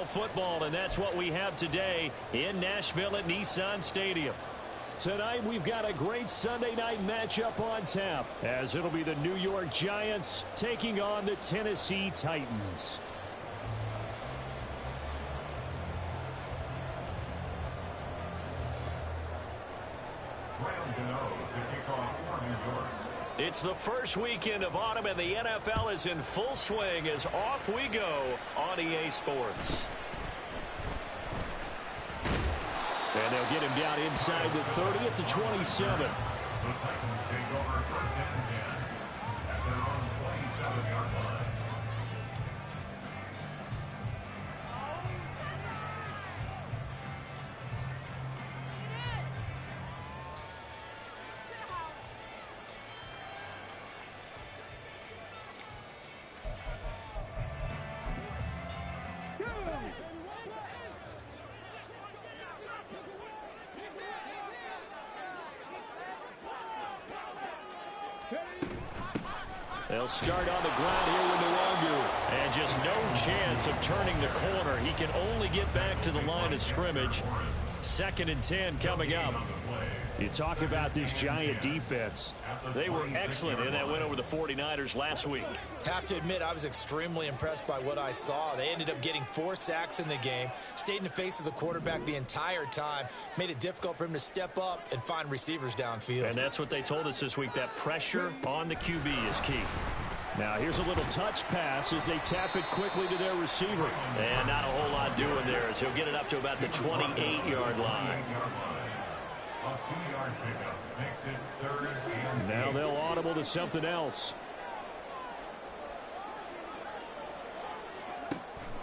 football, and that's what we have today in Nashville at Nissan Stadium. Tonight we've got a great Sunday night matchup on tap, as it'll be the New York Giants taking on the Tennessee Titans. It's the first weekend of autumn, and the NFL is in full swing as off we go on EA Sports. And they'll get him down inside the 30 at the 27. The Titans take over first and 10 at their own 27-yard line. They'll start on the ground here with Nwangu. And just no chance of turning the corner. He can only get back to the line of scrimmage. 2nd and 10 coming up. You talk about this Giant defense. They were excellent in that win over the 49ers last week. Have to admit, I was extremely impressed by what I saw. They ended up getting 4 sacks in the game, stayed in the face of the quarterback the entire time, made it difficult for him to step up and find receivers downfield. And that's what they told us this week, that pressure on the QB is key. Now here's a little touch pass as they tap it quickly to their receiver. And not a whole lot doing there as he'll get it up to about the 28-yard line. A 2-yard pickup makes it 3rd and 8. Now they'll audible to something else.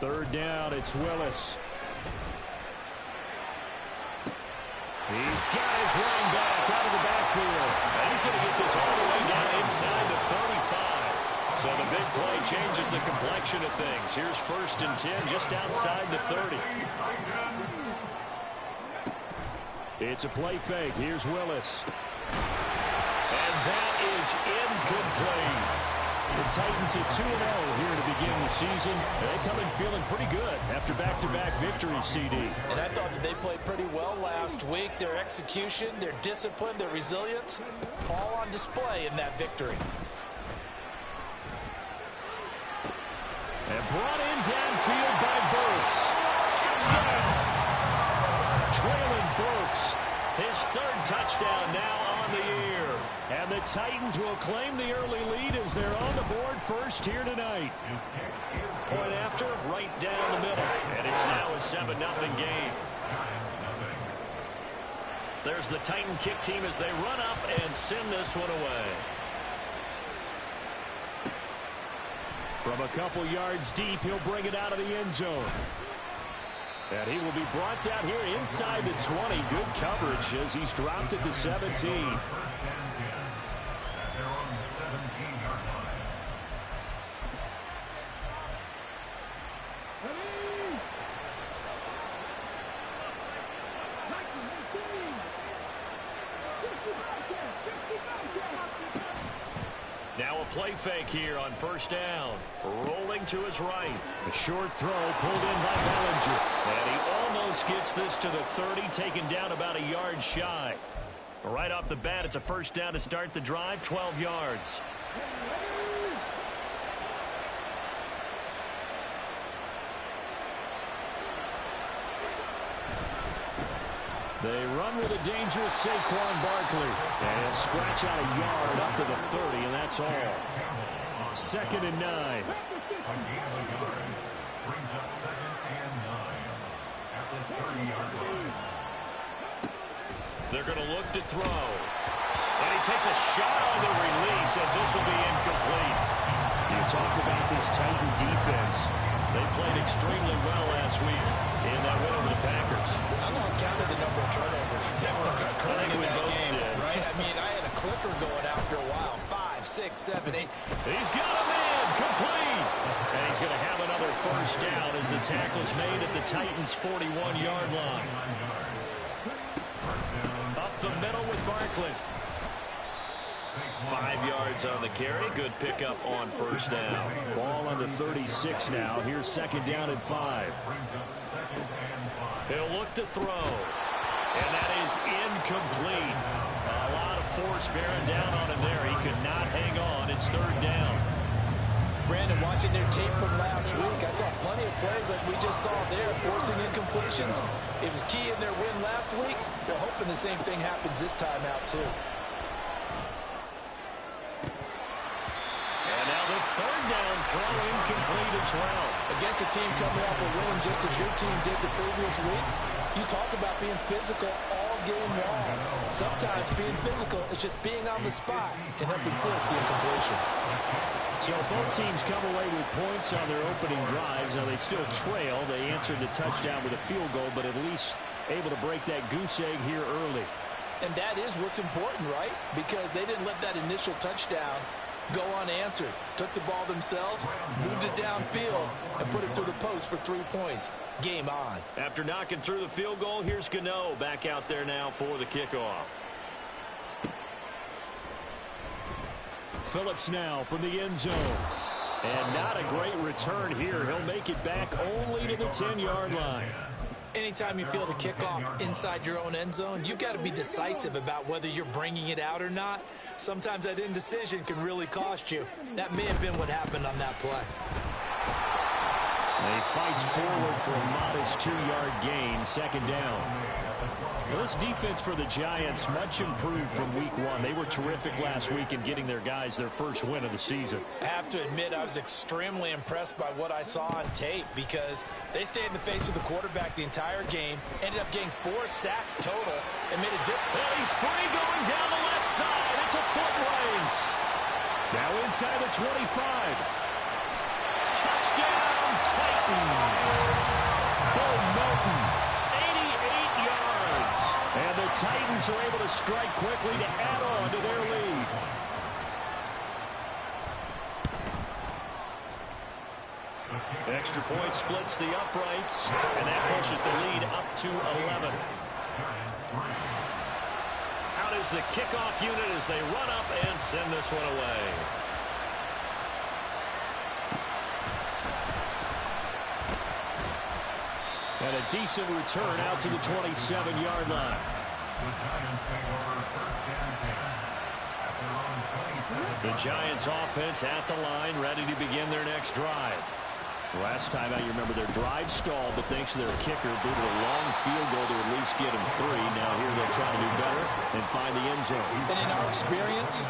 3rd down, it's Willis. He's got his running back out of the backfield. And he's going to get this all the way down inside the 35. So the big play changes the complexion of things. Here's 1st and 10 just outside the 30. It's a play fake. Here's Willis. And that is incomplete. The Titans at 2-0 here to begin the season. They come in feeling pretty good after back-to-back victories, CD. And I thought that they played pretty well last week. Their execution, their discipline, their resilience, all on display in that victory. And brought in downfield by Burks. Touchdown! Traylon Burks, his 3rd touchdown now on the year. And the Titans will claim the early lead as they're on the board first here tonight. Point after, right down the middle. And it's now a 7-0 game. There's the Titan kick team as they run up and send this one away. From a couple yards deep, he'll bring it out of the end zone. And he will be brought down here inside the 20. Good coverage as he's dropped at the 17. Now a play fake here on 1st down. Rolling to his right. A short throw pulled in by Bellinger. And he almost gets this to the 30, taken down about a yard shy. Right off the bat, it's a 1st down to start the drive, 12 yards. They run with a dangerous Saquon Barkley. And he'll scratch out a yard up to the 30, and that's all. 2nd and 9. A gain of a yard brings up 2nd and 9 at the 30-yard line. They're going to look to throw. And he takes a shot on the release as this will be incomplete. You talk about this Titan defense. They played extremely well last week in that win over the Packers. I lost count of the number of turnovers that were occurring in that game, right? I mean, I had a clicker going after a while. 5, 6, 7, 8. He's got a man complete. And he's going to have another 1st down as the tackle's made at the Titans' 41-yard line. Up the middle with Barkley. 5 yards on the carry. Good pickup on 1st down. Ball on the 36 now. Here's 2nd down and 5. He'll look to throw. And that is incomplete. A lot of force bearing down on him there. He could not hang on. It's third down. Brandon, watching their tape from last week, I saw plenty of plays like we just saw there, forcing incompletions. It was key in their win last week. They're hoping the same thing happens this time out, too. And now the third down throw incomplete as well. Against a team coming off a win just as your team did the previous week, you talk about being physical all game long. Sometimes being physical is just being on the spot and helping force the incompletion. So both teams come away with points on their opening drives. Now they still trail. They answered the touchdown with a field goal, but at least able to break that goose egg here early. And that is what's important, right? Because they didn't let that initial touchdown go unanswered. Took the ball themselves, moved it downfield, and put it through the post for 3 points. Game on. After knocking through the field goal, here's Gano back out there now for the kickoff. Phillips now from the end zone. And not a great return here. He'll make it back only to the 10-yard line. Anytime you feel the kickoff inside your own end zone, you've got to be decisive about whether you're bringing it out or not. Sometimes that indecision can really cost you. That may have been what happened on that play. He fights forward for a modest 2-yard gain, second down. Well, this defense for the Giants, much improved from week one. They were terrific last week in getting their guys their first win of the season. I have to admit, I was extremely impressed by what I saw on tape because they stayed in the face of the quarterback the entire game, ended up getting 4 sacks total, and made a difference. Well, he's free going down the left side. It's a foot race. Now inside the 25. Touchdown, Titans. Bo Melton, 88 yards. And the Titans are able to strike quickly to add on to their lead. Extra point splits the uprights, and that pushes the lead up to 11. Out is the kickoff unit as they run up and send this one away. And a decent return out to the 27-yard line. The Giants offense at the line, ready to begin their next drive. Last time out, you remember their drive stalled, but thanks to their kicker, blew a long field goal to at least get them 3. Now here they're trying to do better and find the end zone. And in our experience,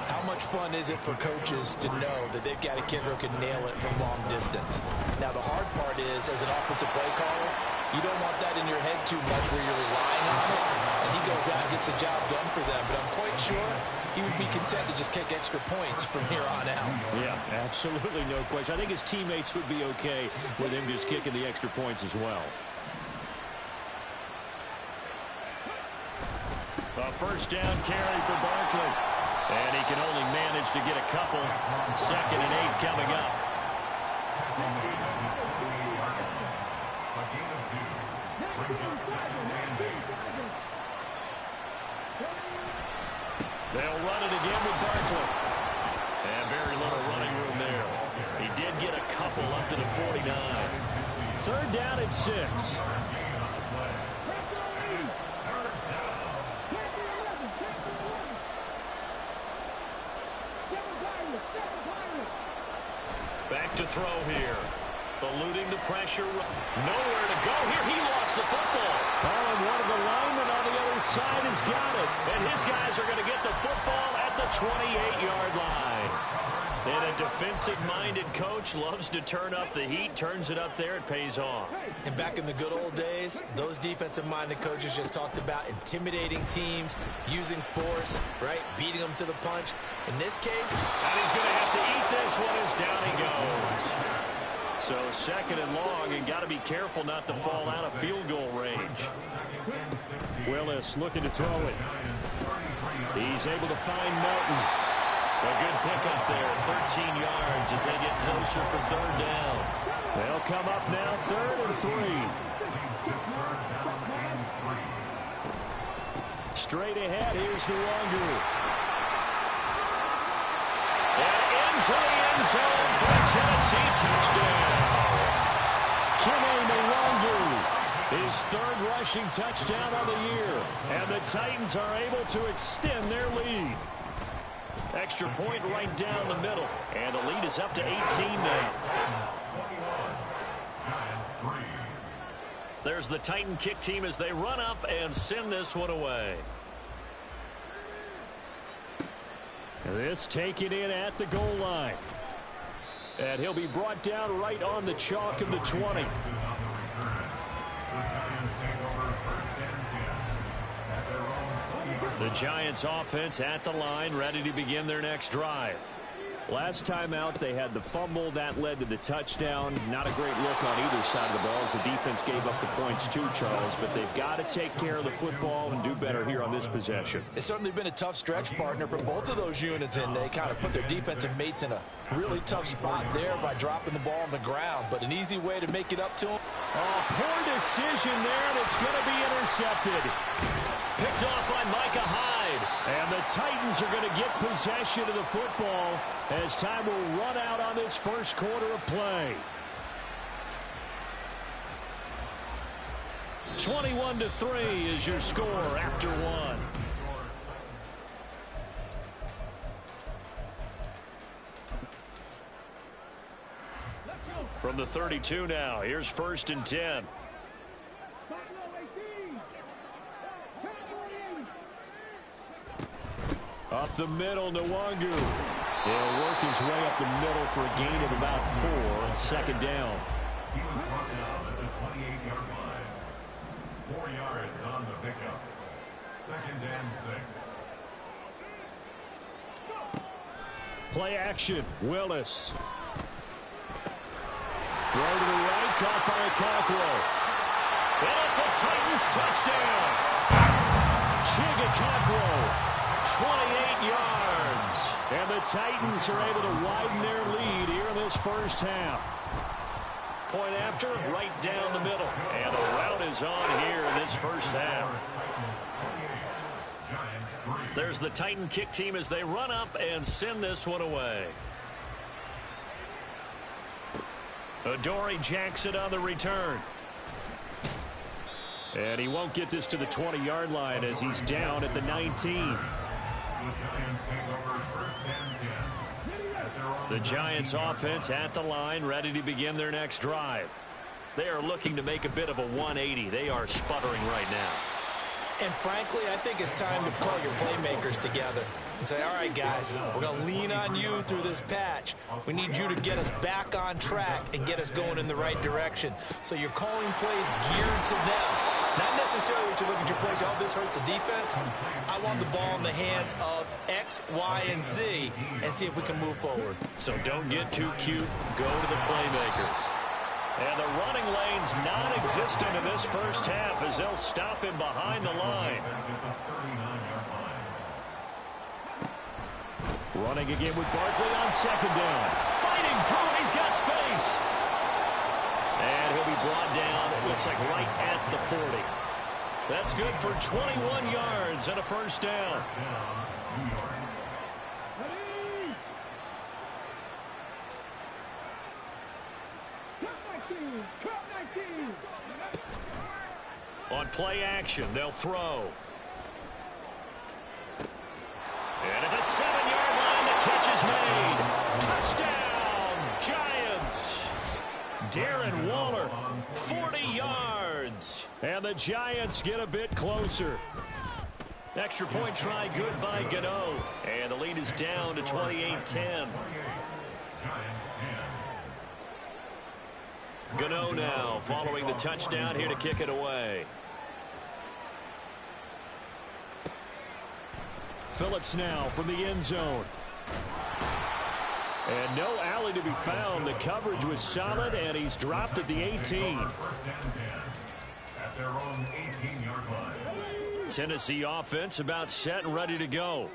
how much fun is it for coaches to know that they've got a kicker who can nail it from long distance? Now, the hard part is, as an offensive play caller, you don't want that in your head too much where you're relying on it, and he goes out and gets the job done for them. But I'm quite sure he would be content to just kick extra points from here on out. Yeah, absolutely no question. I think his teammates would be okay with him just kicking the extra points as well. A first down carry for Barkley. And he can only manage to get a couple. 2nd and 8 coming up. They'll run it again with Barkley. And very little running room there. He did get a couple up to the 49. 3rd down and 6. Back to throw here. Eluding the pressure. Nowhere to go here. He lost the football. Oh, and one of the linemen on the other side has got it. And his guys are going to get the football at the 28-yard line. And a defensive-minded coach loves to turn up the heat, turns it up there, it pays off. And back in the good old days, those defensive-minded coaches just talked about intimidating teams, using force, right, beating them to the punch. In this case, and he's going to have to eat this one as down he goes. So 2nd and long, and got to be careful not to fall out of field goal range. Willis looking to throw it. He's able to find Melton. A good pickup there, 13 yards as they get closer for 3rd down. They'll come up now, 3rd and 3. Straight ahead, here's Nwangu. And into the end zone for a Tennessee touchdown. Kene Nwangu, his his third rushing touchdown of the year. And the Titans are able to extend their lead. Extra point right down the middle. And the lead is up to 18 now. There's the Titan kick team as they run up and send this one away. This taken in at the goal line. And he'll be brought down right on the chalk of the 20. The Giants offense at the line, ready to begin their next drive. Last time out, they had the fumble. That led to the touchdown. Not a great look on either side of the ball as the defense gave up the points too, Charles. But they've got to take care of the football and do better here on this possession. It's certainly been a tough stretch, partner, for both of those units, and they kind of put their defensive mates in a really tough spot there by dropping the ball on the ground. But an easy way to make it up to them. Oh, poor decision there, and it's going to be intercepted. Picked off by Micah Hyde. And the Titans are going to get possession of the football as time will run out on this first quarter of play. 21-3 is your score after one. From the 32 now, here's 1st and 10. Up the middle, Nwangu. He'll work his way up the middle for a gain of about 4 on 2nd down. He was brought down at the 28-yard line. 4 yards on the pickup. 2nd and 6. Play action. Willis. Throw to the right, caught by Okonkwo. And it's a Titans touchdown. Okonkwo. 28 yards. And the Titans are able to widen their lead here in this first half. Point after, right down the middle. And the route is on here in this first half. There's the Titan kick team as they run up and send this one away. Adoree Jackson on the return. And he won't get this to the 20-yard line as he's down at the 19. The Giants offense at the line, ready to begin their next drive. They are looking to make a bit of a 180. They are sputtering right now. And frankly, I think it's time to call your playmakers together and say, all right, guys, we're going to lean on you through this patch. We need you to get us back on track and get us going in the right direction. So you're calling plays geared to them. Not necessarily what you look at your plays, oh, this hurts the defense. I want the ball in the hands of X, Y, and Z and see if we can move forward. So don't get too cute. Go to the playmakers. And the running lane's non-existent in this first half as they'll stop him behind the line. Running again with Barkley on 2nd down. Fighting through, he's got space. And he'll be brought down, it looks like right at the 40. That's good for 21 yards and a first down. On play action, they'll throw. And at the 7-yard line, the catch is made. Touchdown, Giants. Darren Waller, 40 yards. And the Giants get a bit closer. Extra point try good by Gano. And the lead is down to 28-10. Gano now following the touchdown here to kick it away. Phillips now from the end zone. And no alley to be found. The coverage was solid, and he's dropped at the 18. Tennessee offense about set and ready to go.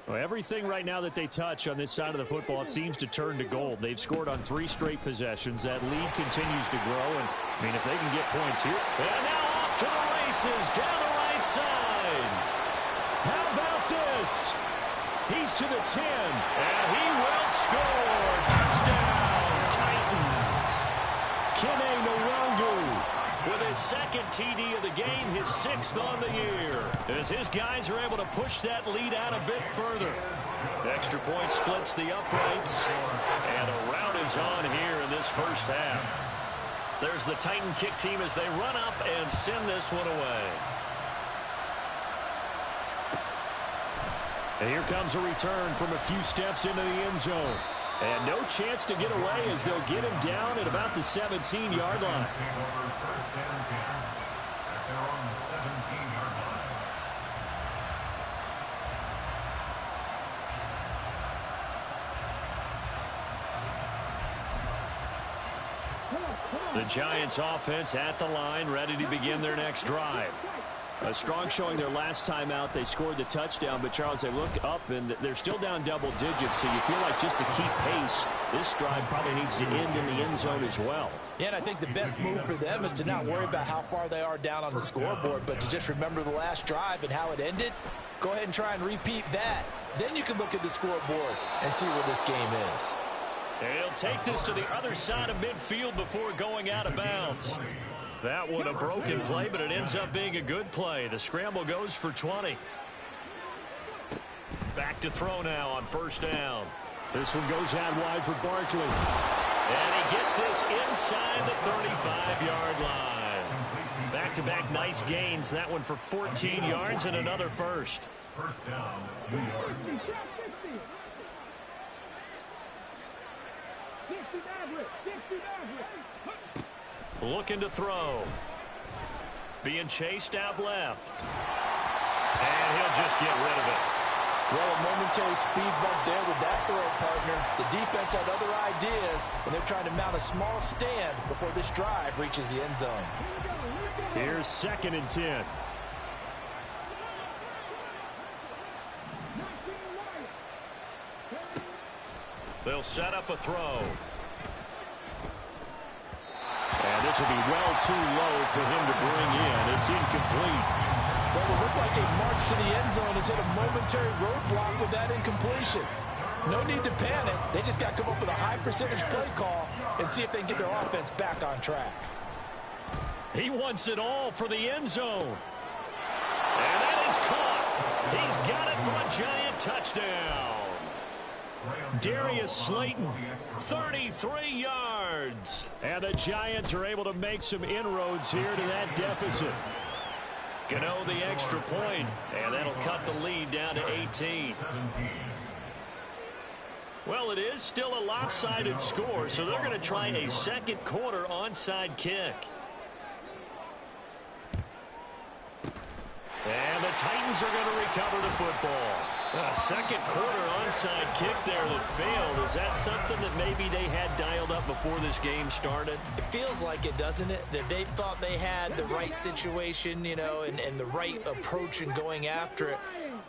Well, everything right now that they touch on this side of the football, it seems to turn to gold. They've scored on 3 straight possessions. That lead continues to grow, and I mean, if they can get points here. And now off to the races down the right side. How about this? He's to the 10, and he will score. Touchdown, Titans. Kene Nwangu with his second TD of the game, his 6th on the year, as his guys are able to push that lead out a bit further. Extra point splits the uprights, and a rout is on here in this first half. There's the Titan kick team as they run up and send this one away. And here comes a return from a few steps into the end zone. And no chance to get away as they'll get him down at about the 17-yard line. The Giants offense at the line, ready to begin their next drive. A strong showing their last time out. They scored the touchdown, but Charles, they look up and they're still down double digits, so you feel like just to keep pace, this drive probably needs to end in the end zone as well. Yeah, and I think the best move for them is to not worry about how far they are down on the scoreboard, but to just remember the last drive and how it ended. Go ahead and try and repeat that. Then you can look at the scoreboard and see where this game is. And he'll take this to the other side of midfield before going out of bounds. That one a broken play, but it ends up being a good play. The scramble goes for 20. Back to throw now on first down. This one goes out wide for Barkley. And he gets this inside the 35-yard line. Back-to-back nice gains. That one for 14 yards and another first. First down, New York. Looking to throw. Being chased out left. And he'll just get rid of it. Well, a momentary speed bump there with that throw, partner. The defense had other ideas, and they're trying to mount a small stand before this drive reaches the end zone. Here's 2nd and 10. They'll set up a throw. And this will be well too low for him to bring in. It's incomplete. Well, it looked like a march to the end zone has hit a momentary roadblock with that incompletion. No need to panic. They just got to come up with a high percentage play call and see if they can get their offense back on track. He wants it all for the end zone. And that is caught. He's got it for a Giant touchdown. Darius Slayton, 33 yards. And the Giants are able to make some inroads here to that deficit. Gano the extra point, and that'll cut the lead down to 18. Well, it is still a lopsided score, so they're going to try a second quarter onside kick. And the Titans are going to recover the football. A second quarter onside kick there that failed. Is that something that maybe they had dialed up before this game started? It feels like it, doesn't it? That they thought they had the right situation, you know, and the right approach in going after it.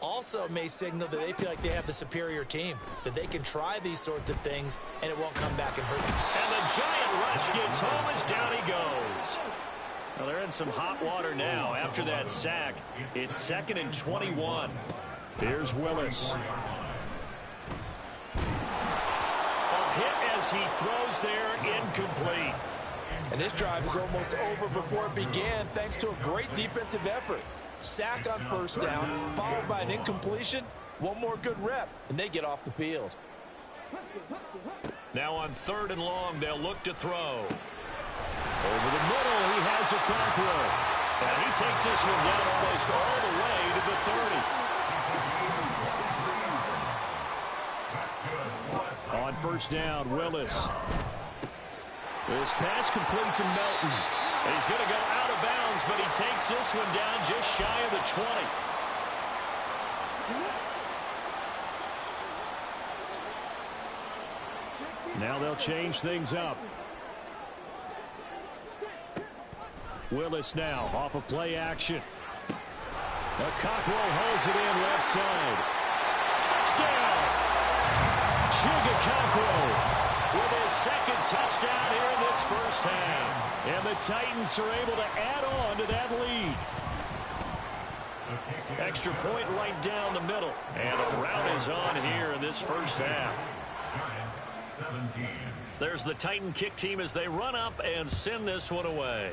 Also may signal that they feel like they have the superior team, that they can try these sorts of things and it won't come back and hurt them. And the Giant rush gets home as down he goes. Well, they're in some hot water now after that sack. It's 2nd and 21. Here's Willis. A hit as he throws there, incomplete. And this drive is almost over before it began thanks to a great defensive effort. Sack on first down, followed by an incompletion. One more good rep, and they get off the field. Now on 3rd and long, they'll look to throw. Over the middle, he has a Cockrell. And he takes this one down almost all the way to the 30. On first down, Willis. This pass complete to Melton. He's going to go out of bounds, but he takes this one down just shy of the 20. Now they'll change things up. Willis now off of play action. The Cockrell holds it in left side. Touchdown! Chigga Cockrell with his 2nd touchdown here in this first half. And the Titans are able to add on to that lead. Extra point right down the middle. And a rout is on here in this first half. Giants 17. There's the Titan kick team as they run up and send this one away.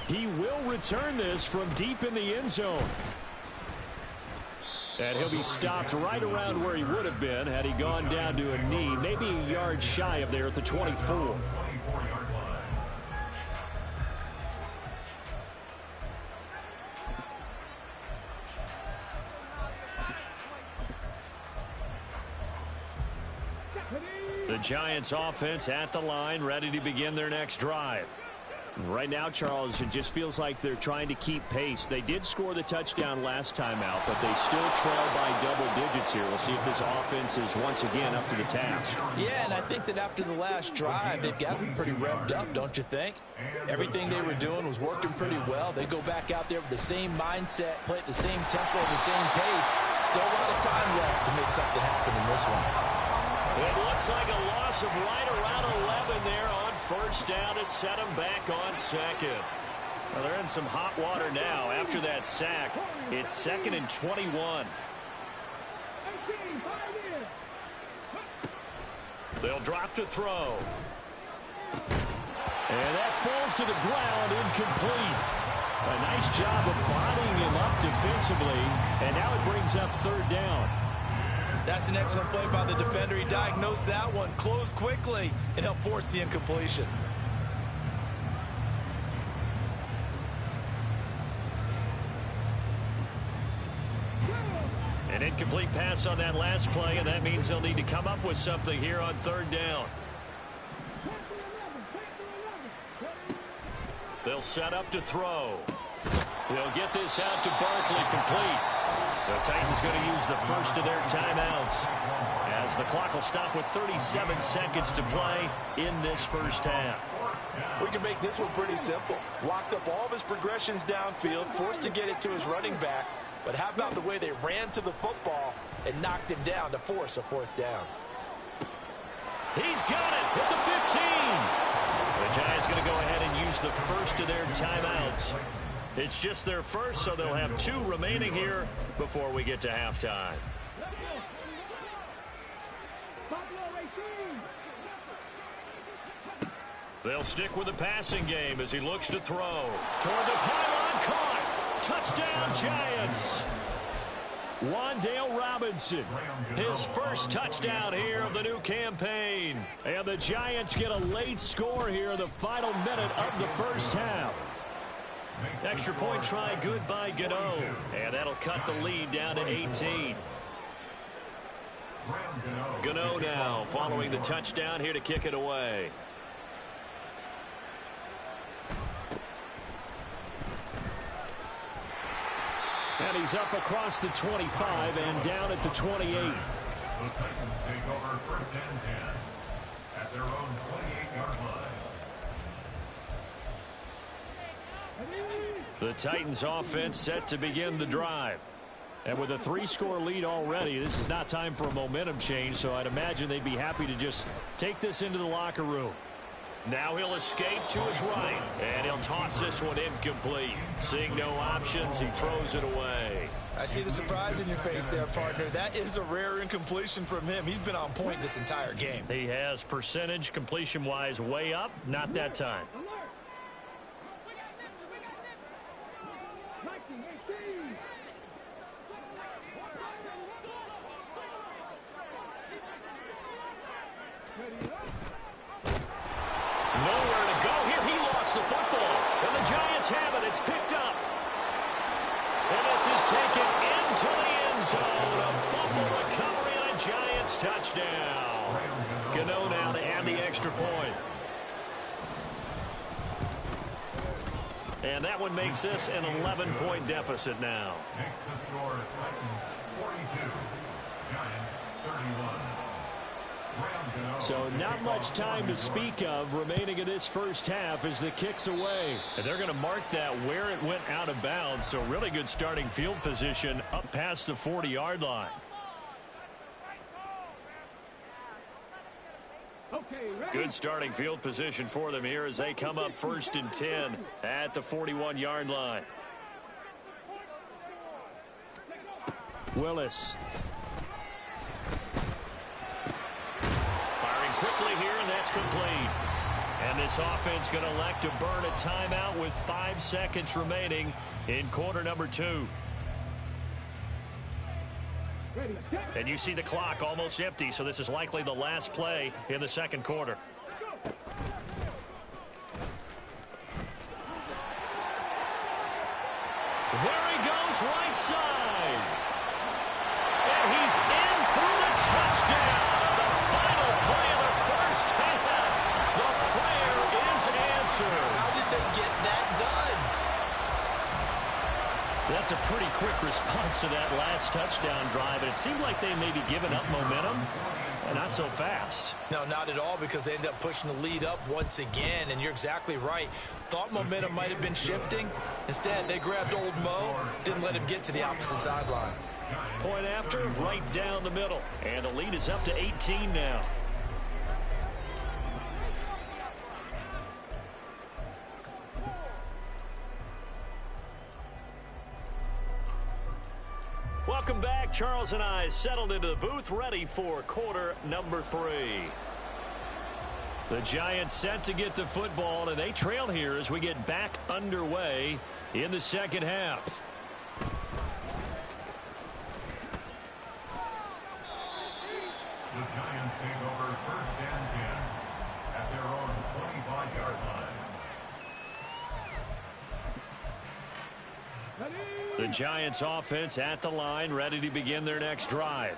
He will return this from deep in the end zone. And he'll be stopped right around where he would have been had he gone down to a knee, maybe a yard shy of there at the 24. The Giants offense at the line, ready to begin their next drive. Right now, Charles, it just feels like they're trying to keep pace. They did score the touchdown last time out, but they still trail by double digits here. We'll see if this offense is once again up to the task. Yeah, and I think that after the last drive, they've got to be pretty revved up, don't you think? Everything they were doing was working pretty well. They go back out there with the same mindset, play at the same tempo, the same pace. Still a lot of time left to make something happen in this one. It looks like a loss of right around 11 there on first down to set him back on second. Well, they're in some hot water now after that sack. It's 2nd and 21. They'll drop to throw. And that falls to the ground, incomplete. A nice job of bodying him up defensively, and now it brings up 3rd down. That's an excellent play by the defender. He diagnosed that one, closed quickly, and helped force the incompletion. An incomplete pass on that last play, and that means they'll need to come up with something here on 3rd down. They'll set up to throw. They'll get this out to Barkley, complete. The Titans going to use the first of their timeouts as the clock will stop with 37 seconds to play in this first half. We can make this one pretty simple. Locked up all of his progressions downfield, forced to get it to his running back. But how about the way they ran to the football and knocked him down to force a 4th down? He's got it at the 15. The Giants going to go ahead and use the first of their timeouts. It's just their first, so they'll have 2 remaining here before we get to halftime. They'll stick with the passing game as he looks to throw. Toward the pylon, caught. Touchdown, Giants. Wan'Dale Robinson, his first touchdown here of the new campaign. And the Giants get a late score here in the final minute of the first half. Extra point try good by Gano. And that'll cut the lead down to 18. Gano now following the touchdown here to kick it away. And he's up across the 25 and down at the 28. The Titans take over 1st and 10 at their own 28-yard line. The Titans offense set to begin the drive. And with a 3-score lead already, this is not time for a momentum change, so I'd imagine they'd be happy to just take this into the locker room. Now he'll escape to his right, and he'll toss this one incomplete. Seeing no options, he throws it away. I see the surprise in your face there, partner. That is a rare incompletion from him. He's been on point this entire game. He has percentage completion-wise way up, not that time. Nowhere to go here. He lost the football. And the Giants have it. It's picked up. And this is taken into the end zone. A fumble recovery and a Giants touchdown. Gano now to add the extra point. And that one makes this an 11-point deficit now. Next to score, Titans 42, Giants 31. So not much time to speak of remaining in this first half as the kick's away. And they're going to mark that where it went out of bounds. So really good starting field position up past the 40-yard line. Good starting field position for them here as they come up 1st and 10 at the 41-yard line. Willis. Firing quickly here, and that's complete. And And this offense going to elect to burn a timeout with 5 seconds remaining in quarter number 2. And you see the clock almost empty, so this is likely the last play in the second quarter. There he goes, right side. And he's in for the touchdown. The final play of the first half. The prayer is answered. How did they get that done? That's a pretty quick response to that last touchdown drive. And it seemed like they maybe given up momentum. Not so fast. No, not at all, because they ended up pushing the lead up once again. And you're exactly right. Thought momentum might have been shifting. Instead, they grabbed old Mo, didn't let him get to the opposite sideline. Point after, right down the middle. And the lead is up to 18 now. Welcome back. Charles and I settled into the booth, ready for quarter number 3. The Giants set to get the football, and they trail here as we get back underway in the second half. The Giants take over first and 10 at their own 25-yard line. The Giants offense at the line, ready to begin their next drive.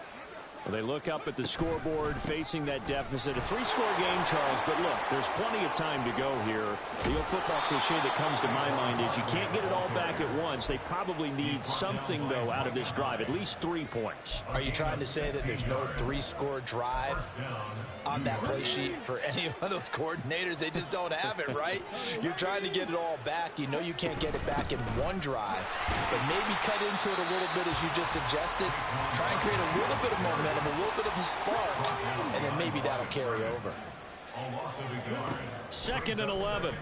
Well, they look up at the scoreboard facing that deficit. A 3-score game, Charles, but look, there's plenty of time to go here. The old football cliche that comes to my mind is you can't get it all back at once. They probably need something, though, out of this drive, at least 3 points. Are you trying to say that there's no 3-score drive on that play sheet for any of those coordinators? They just don't have it, right? You're trying to get it all back. You know you can't get it back in one drive, but maybe cut into it a little bit as you just suggested. Try and create a little bit of momentum, a little bit of a spark, and then maybe that'll carry over. Second and 11.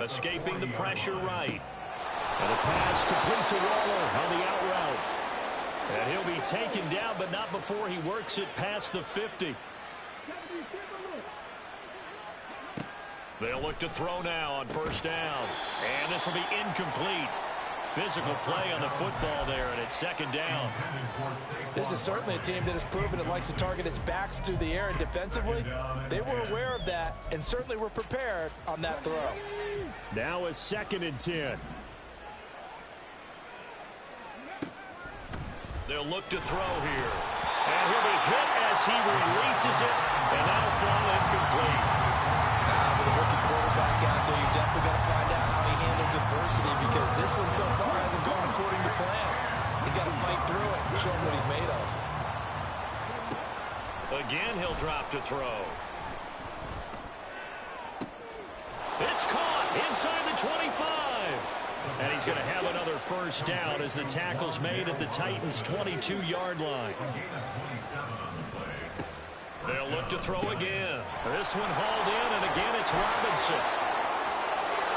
Escaping the pressure right. And a pass complete to Waller on the out route. And he'll be taken down, but not before he works it past the 50. They'll look to throw now on first down. And this will be incomplete. Physical play on the football there, and it's second down. This is certainly a team that has proven it likes to target its backs through the air, and defensively, they were aware of that and certainly were prepared on that throw. Now a second and 10. They'll look to throw here. And he'll be hit as he releases it, and that'll fall incomplete. With a rookie quarterback out there, you're definitely going to find out how he handles adversity, because this one so far hasn't gone according to plan. He's got to fight through it and show him what he's made of. Again, he'll drop to throw. It's caught inside the 25. And he's going to have another first down as the tackle's made at the Titans' 22-yard line. They'll look to throw again. This one hauled in, and again it's Robinson.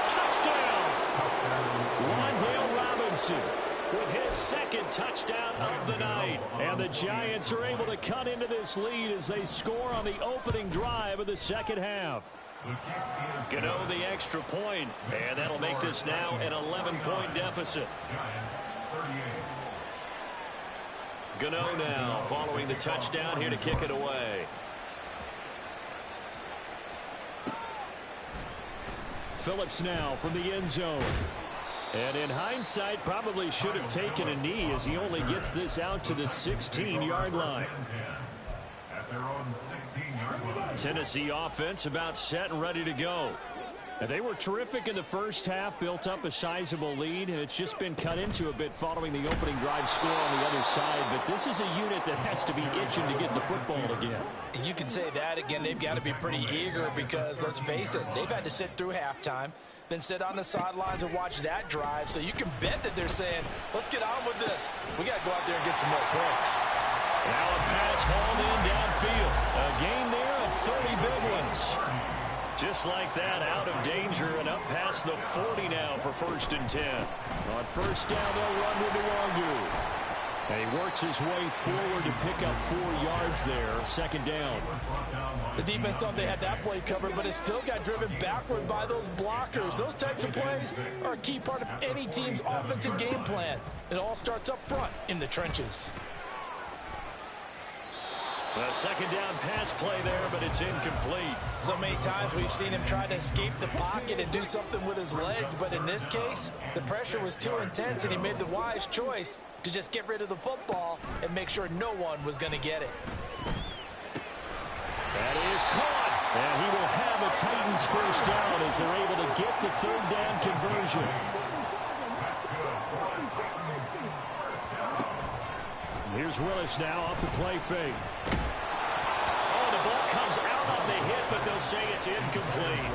Touchdown! Wandale Robinson with his second touchdown of the night. And the Giants are able to cut into this lead as they score on the opening drive of the second half. Gano the extra point, and that'll make this now an 11-point deficit. Gano now following the touchdown here to kick it away. Phillips now from the end zone. And in hindsight, probably should have taken a knee as he only gets this out to the 16-yard line. Tennessee offense about set and ready to go. And they were terrific in the first half, built up a sizable lead, and it's just been cut into a bit following the opening drive score on the other side. But this is a unit that has to be itching to get the football again. And you can say that again. They've got to be pretty eager because, let's face it, they've had to sit through halftime, then sit on the sidelines and watch that drive. So you can bet that they're saying, let's get on with this. We got to go out there and get some more points. Now a pass hauled in downfield. A gain there of 30 big ones. Just like that, out of danger and up past the 40 now for first and 10. On first down, they'll run with Nwangu. And he works his way forward to pick up 4 yards there. Second down. The defense thought they had that play covered, but it still got driven backward by those blockers. Those types of plays are a key part of any team's offensive game plan. It all starts up front in the trenches. A second down pass play there, but it's incomplete. So many times we've seen him try to escape the pocket and do something with his legs, but in this case, the pressure was too intense and he made the wise choice to just get rid of the football and make sure no one was going to get it. That is caught, and he will have a Titans first down as they're able to get the third down conversion. Here's Willis now off the play fake. Oh, the ball comes out on the hit, but they'll say it's incomplete.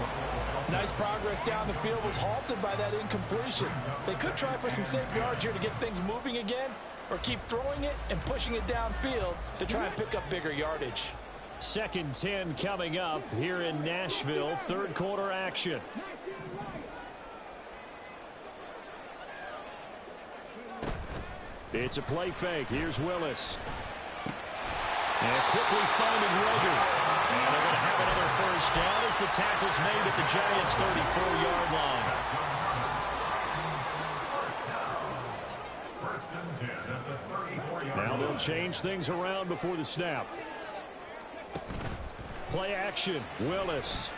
Nice progress down the field was halted by that incompletion. They could try for some safe yards here to get things moving again, or keep throwing it and pushing it downfield to try and pick up bigger yardage. 2nd and 10 coming up here in Nashville. Third quarter action. It's a play fake. Here's Willis. And quickly finding Rager. And they're going to have another first down as the tackle's made at the Giants' 34-yard line. Now they'll change things around before the snap. Play action. Willis.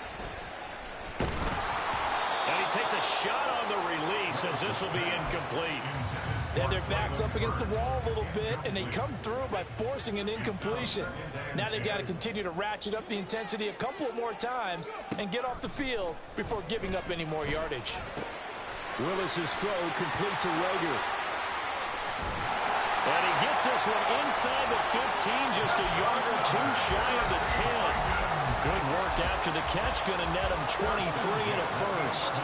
And he takes a shot on the release as this will be incomplete. They had their backs up against the wall a little bit, and they come through by forcing an incompletion. Now they've got to continue to ratchet up the intensity a couple of more times and get off the field before giving up any more yardage. Willis's throw complete to Rager. And he gets this one inside the 15, just a yard or two shy of the 10. Good work after the catch, going to net him 23 and a first.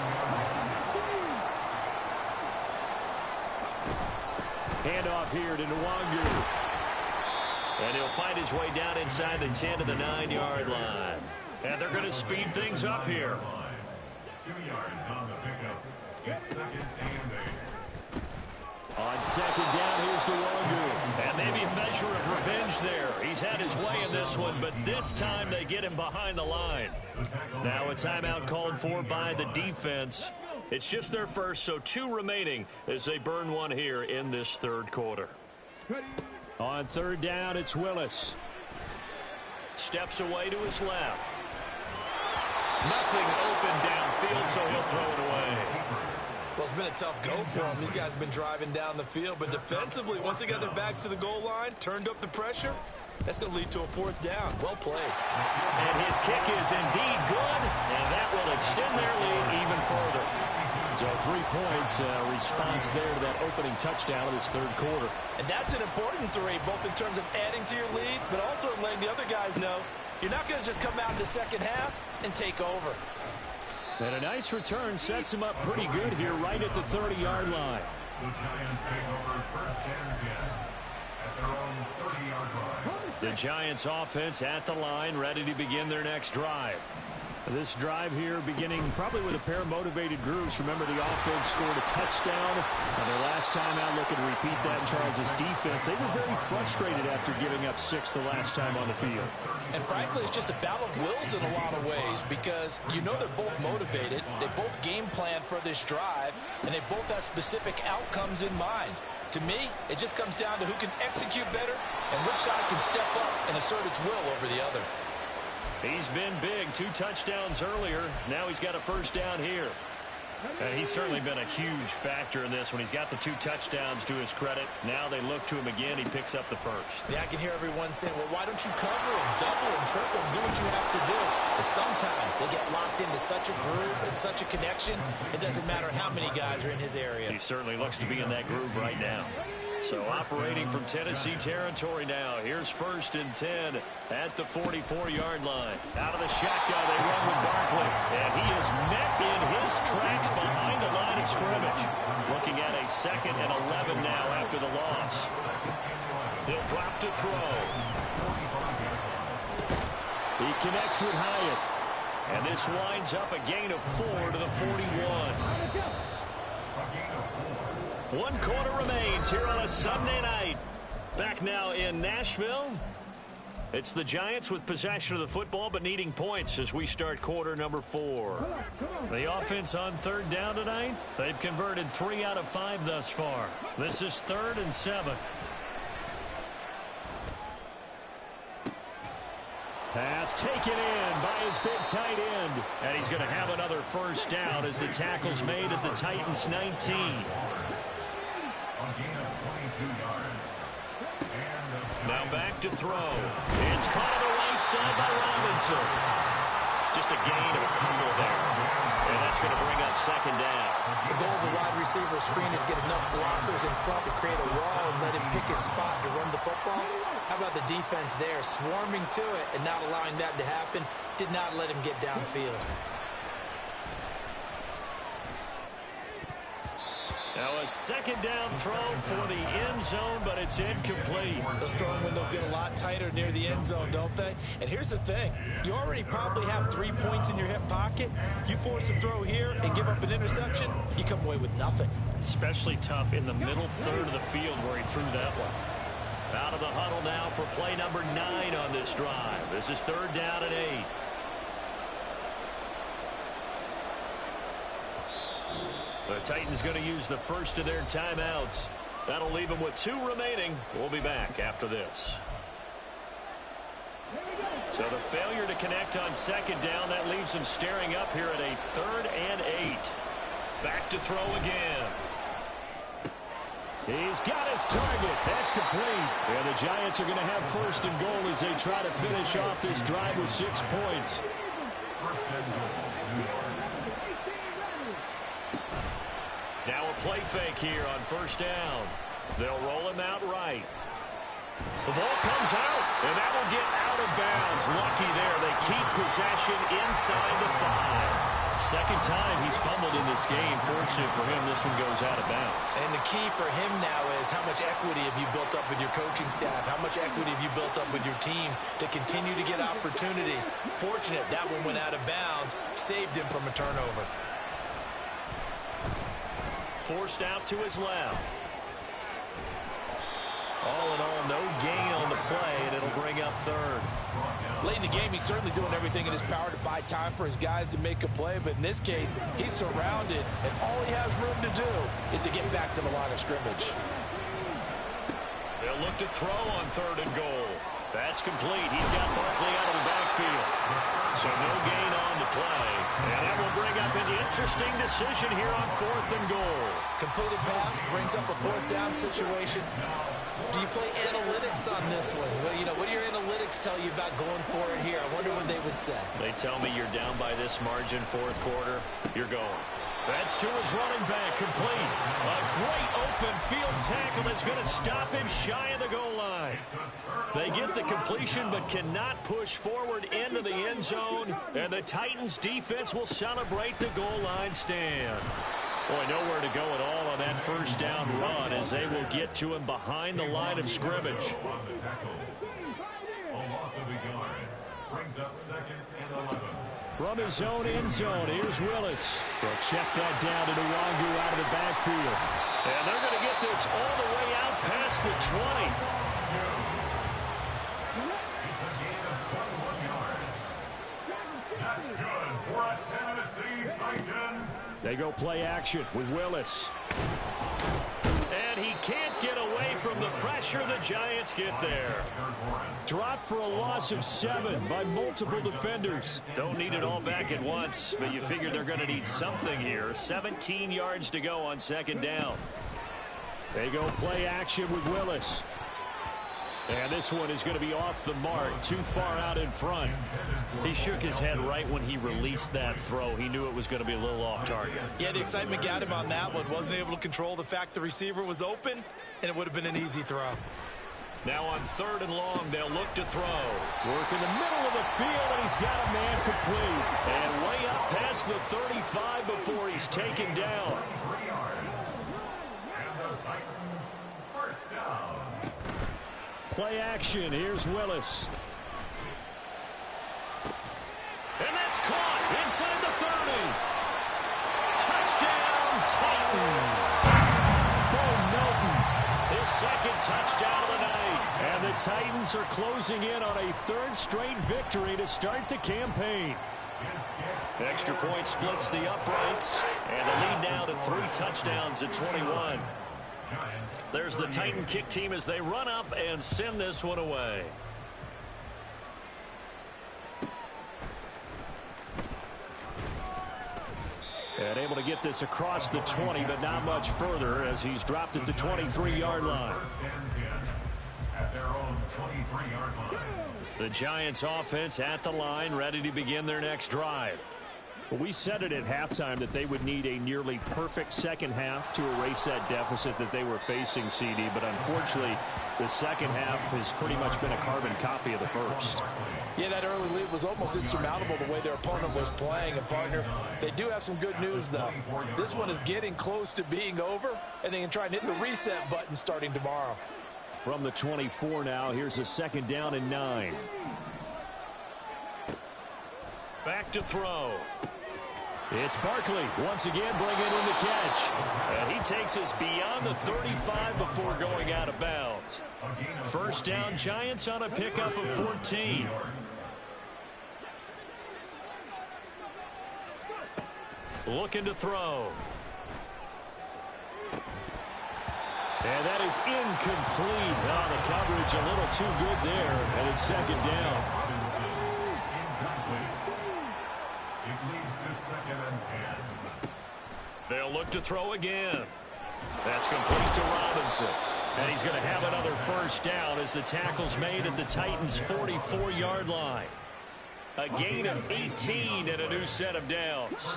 Handoff here to Nwangu. And he'll find his way down inside the 10 to the 9-yard line. And they're going to speed things up here. 2 yards on the pickup. It's 2nd and 8. On second down, here's Nwangu. And maybe a measure of revenge there. He's had his way in this one, but this time they get him behind the line. Now a timeout called for by the defense. It's just their first, so 2 remaining as they burn one here in this third quarter. On third down, it's Willis. Steps away to his left. Nothing open downfield, so he'll throw it away. Well, it's been a tough go for them. These guys have been driving down the field, but defensively, once they got their backs to the goal line, turned up the pressure, that's going to lead to a 4th down. Well played. And his kick is indeed good, and that will extend their lead even further. So 3 points, response there to that opening touchdown of this third quarter. And that's an important 3, both in terms of adding to your lead, but also letting the other guys know you're not going to just come out in the second half and take over. And a nice return sets him up pretty good here right at the 30-yard line. The Giants take over 1st and 10 at their own 30-yard line. The Giants offense at the line, ready to begin their next drive. This drive here beginning probably with a pair of motivated groups. Remember, the offense scored a touchdown. And their last time out, looking to repeat that in Charles' defense. They were very frustrated after giving up 6 the last time on the field. And frankly, it's just a battle of wills in a lot of ways because you know they're both motivated. They both game plan for this drive, and they both have specific outcomes in mind. To me, it just comes down to who can execute better and which side can step up and assert its will over the other. He's been big. 2 touchdowns earlier. Now he's got a first down here. And he's certainly been a huge factor in this when he's got the 2 touchdowns to his credit. Now they look to him again. He picks up the first. Yeah, I can hear everyone saying, well, why don't you cover him, double him, triple him, do what you have to do. But sometimes they get locked into such a groove and such a connection, it doesn't matter how many guys are in his area. He certainly looks to be in that groove right now. So operating from Tennessee territory now. Here's 1st and 10 at the 44-yard line. Out of the shotgun, they run with Barkley. And he is met in his tracks behind the line of scrimmage. Looking at a 2nd and 11 now after the loss. He'll drop to throw. He connects with Hyatt. And this winds up a gain of 4 to the 41. 1 quarter remains here on a Sunday night. Back now in Nashville. It's the Giants with possession of the football but needing points as we start quarter number 4. The offense on third down tonight, they've converted 3 out of 5 thus far. This is 3rd and 7. Pass taken in by his big tight end. And he's going to have another first down as the tackle's made at the Titans' 19. Now back to throw. It's caught on the right side by Robinson. Just a gain of a couple there. And that's going to bring up 2nd down. The goal of the wide receiver screen is get enough blockers in front to create a wall and let him pick his spot to run the football. How about the defense there, swarming to it and not allowing that to happen? Did not let him get downfield. Now a 2nd down throw for the end zone, but it's incomplete. Those throwing windows get a lot tighter near the end zone, don't they? And here's the thing. You already probably have 3 points in your hip pocket. You force a throw here and give up an interception, you come away with nothing. Especially tough in the middle third of the field where he threw that one. Out of the huddle now for play number 9 on this drive. This is 3rd down and 8. The Titans going to use the first of their timeouts. That'll leave them with 2 remaining. We'll be back after this. So the failure to connect on 2nd down, that leaves them staring up here at a 3rd and 8. Back to throw again. He's got his target. That's complete. And the Giants are going to have 1st and goal as they try to finish off this drive with 6 points. Now a play fake here on 1st down. They'll roll him out right. The ball comes out, and that will get out of bounds. Lucky there. They keep possession inside the 5. 2nd time he's fumbled in this game. Fortunate for him, this one goes out of bounds. And the key for him now is how much equity have you built up with your coaching staff? How much equity have you built up with your team to continue to get opportunities? Fortunate that one went out of bounds, saved him from a turnover. Forced out to his left. All in all, no gain on the play, and it'll bring up 3rd. Late in the game, he's certainly doing everything in his power to buy time for his guys to make a play, but in this case, he's surrounded, and all he has room to do is to get back to the line of scrimmage. They'll look to throw on 3rd and goal. That's complete. He's got Barkley out of the backfield. So no gain on the play. And that will bring up an interesting decision here on 4th and goal. Completed pass brings up a 4th down situation. Do you play analytics on this one? Well, you know, what do your analytics tell you about going for it here? I wonder what they would say. They tell me you're down by this margin 4th quarter. You're going. That's to his running back, complete. A great open field tackle that's going to stop him shy of the goal line. They get the completion but cannot push forward into the end zone. And the Titans defense will celebrate the goal line stand. Boy, nowhere to go at all on that 1st down run as they will get to him behind the line of scrimmage. Brings up 2nd and 11. From his own end zone, here's Willis. They'll check that down to Nwangu out of the backfield. And they're going to get this all the way out past the 20. It's a gain of 21 yards. That's good for a Tennessee Titan. They go play action with Willis. And he can't get away from the pressure. The Giants get there. Dropped for a loss of 7 by multiple defenders. Don't need it all back at once, but you figure they're going to need something here. 17 yards to go on 2nd down. They go play action with Willis. And this one is going to be off the mark, too far out in front. He shook his head right when he released that throw. He knew it was going to be a little off target. Yeah, the excitement got him on that one. Wasn't able to control the fact the receiver was open, and it would have been an easy throw. Now on 3rd and long, they'll look to throw. Work in the middle of the field, and he's got a man complete. And way up past the 35 before he's taken down. 3 yards. And the Titans, 1st down. Play action. Here's Willis. And that's caught inside the 30. Touchdown, Titans. Bo Melton, the second touchdown of the night. And the Titans are closing in on a third straight victory to start the campaign. Extra point splits the uprights, and the lead now to 3 touchdowns at 21. There's the Titan kick team as they run up and send this one away. And able to get this across the 20, but not much further as he's dropped at the 23-yard line. At their own 23-yard line. The Giants offense at the line, ready to begin their next drive. We said it at halftime that they would need a nearly perfect second half to erase that deficit that they were facing, CD. But unfortunately, the second half has pretty much been a carbon copy of the first. Yeah, that early lead was almost insurmountable the way their opponent was playing. And, partner, they do have some good news, though. This one is getting close to being over, and they can try and hit the reset button starting tomorrow. From the 24 now, here's a 2nd down and 9. Back to throw. It's Barkley once again bringing in the catch. And he takes us beyond the 35 before going out of bounds. First down, Giants on a pickup of 14. Looking to throw. And that is incomplete. Oh, the coverage a little too good there. And it's 2nd down. They'll look to throw again. That's complete to Robinson. And he's going to have another first down as the tackle's made at the Titans' 44-yard line. A gain of 18 and a new set of downs.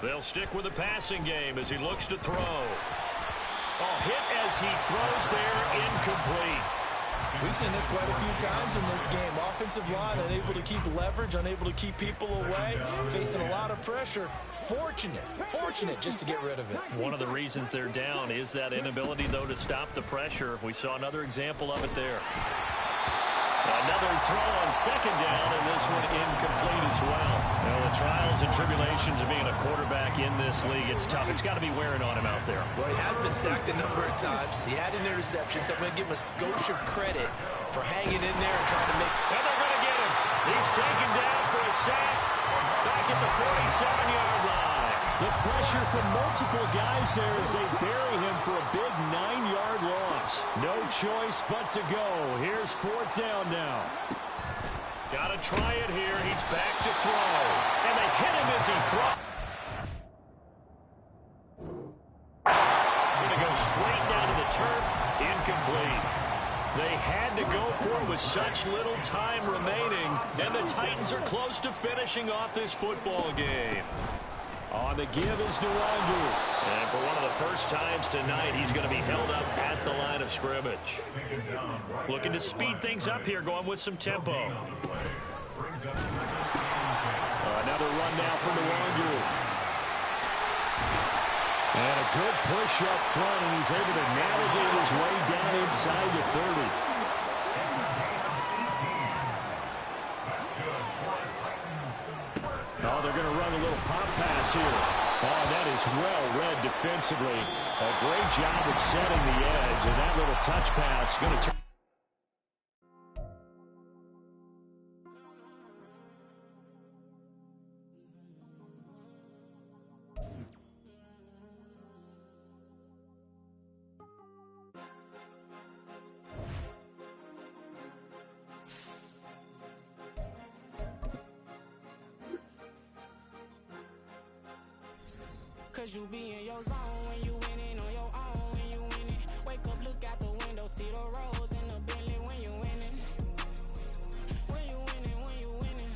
They'll stick with the passing game as he looks to throw. Oh, hit as he throws there, incomplete. We've seen this quite a few times in this game. Offensive line unable to keep leverage, unable to keep people away, facing a lot of pressure. Fortunate just to get rid of it. One of the reasons they're down is that inability, though, to stop the pressure. We saw another example of it there. Another throw on 2nd down, and this one incomplete as well. Well, the trials and tribulations of being a quarterback in this league, it's tough. It's got to be wearing on him out there. Well, he has been sacked a number of times. He had an interception, so I'm going to give him a skosh of credit for hanging in there and trying to make... And they're going to get him. He's taken down for a sack back at the 47-yard line. The pressure from multiple guys there as they bury him for a big 9-yard loss. No choice but to go. Here's 4th down now. Got to try it here. He's back to throw. And they hit him as he throws. He's going to go straight down to the turf. Incomplete. They had to go for it with such little time remaining. And the Titans are close to finishing off this football game. On the give is Nwangu. And for one of the first times tonight, he's going to be held up at the line of scrimmage. Looking to speed things up here, going with some tempo. Another run now for Nwangu. And a good push up front, and he's able to navigate his way down inside the 30. Oh, they're going to run a little pop pass here. Oh, that is well read defensively. A great job of setting the edge, and that little touch pass going to turn. Cause you be in your zone when you winning on your own when you winning. Wake up, look out the window, see the rose in the Bentley when you winning. When you winning, when you winning.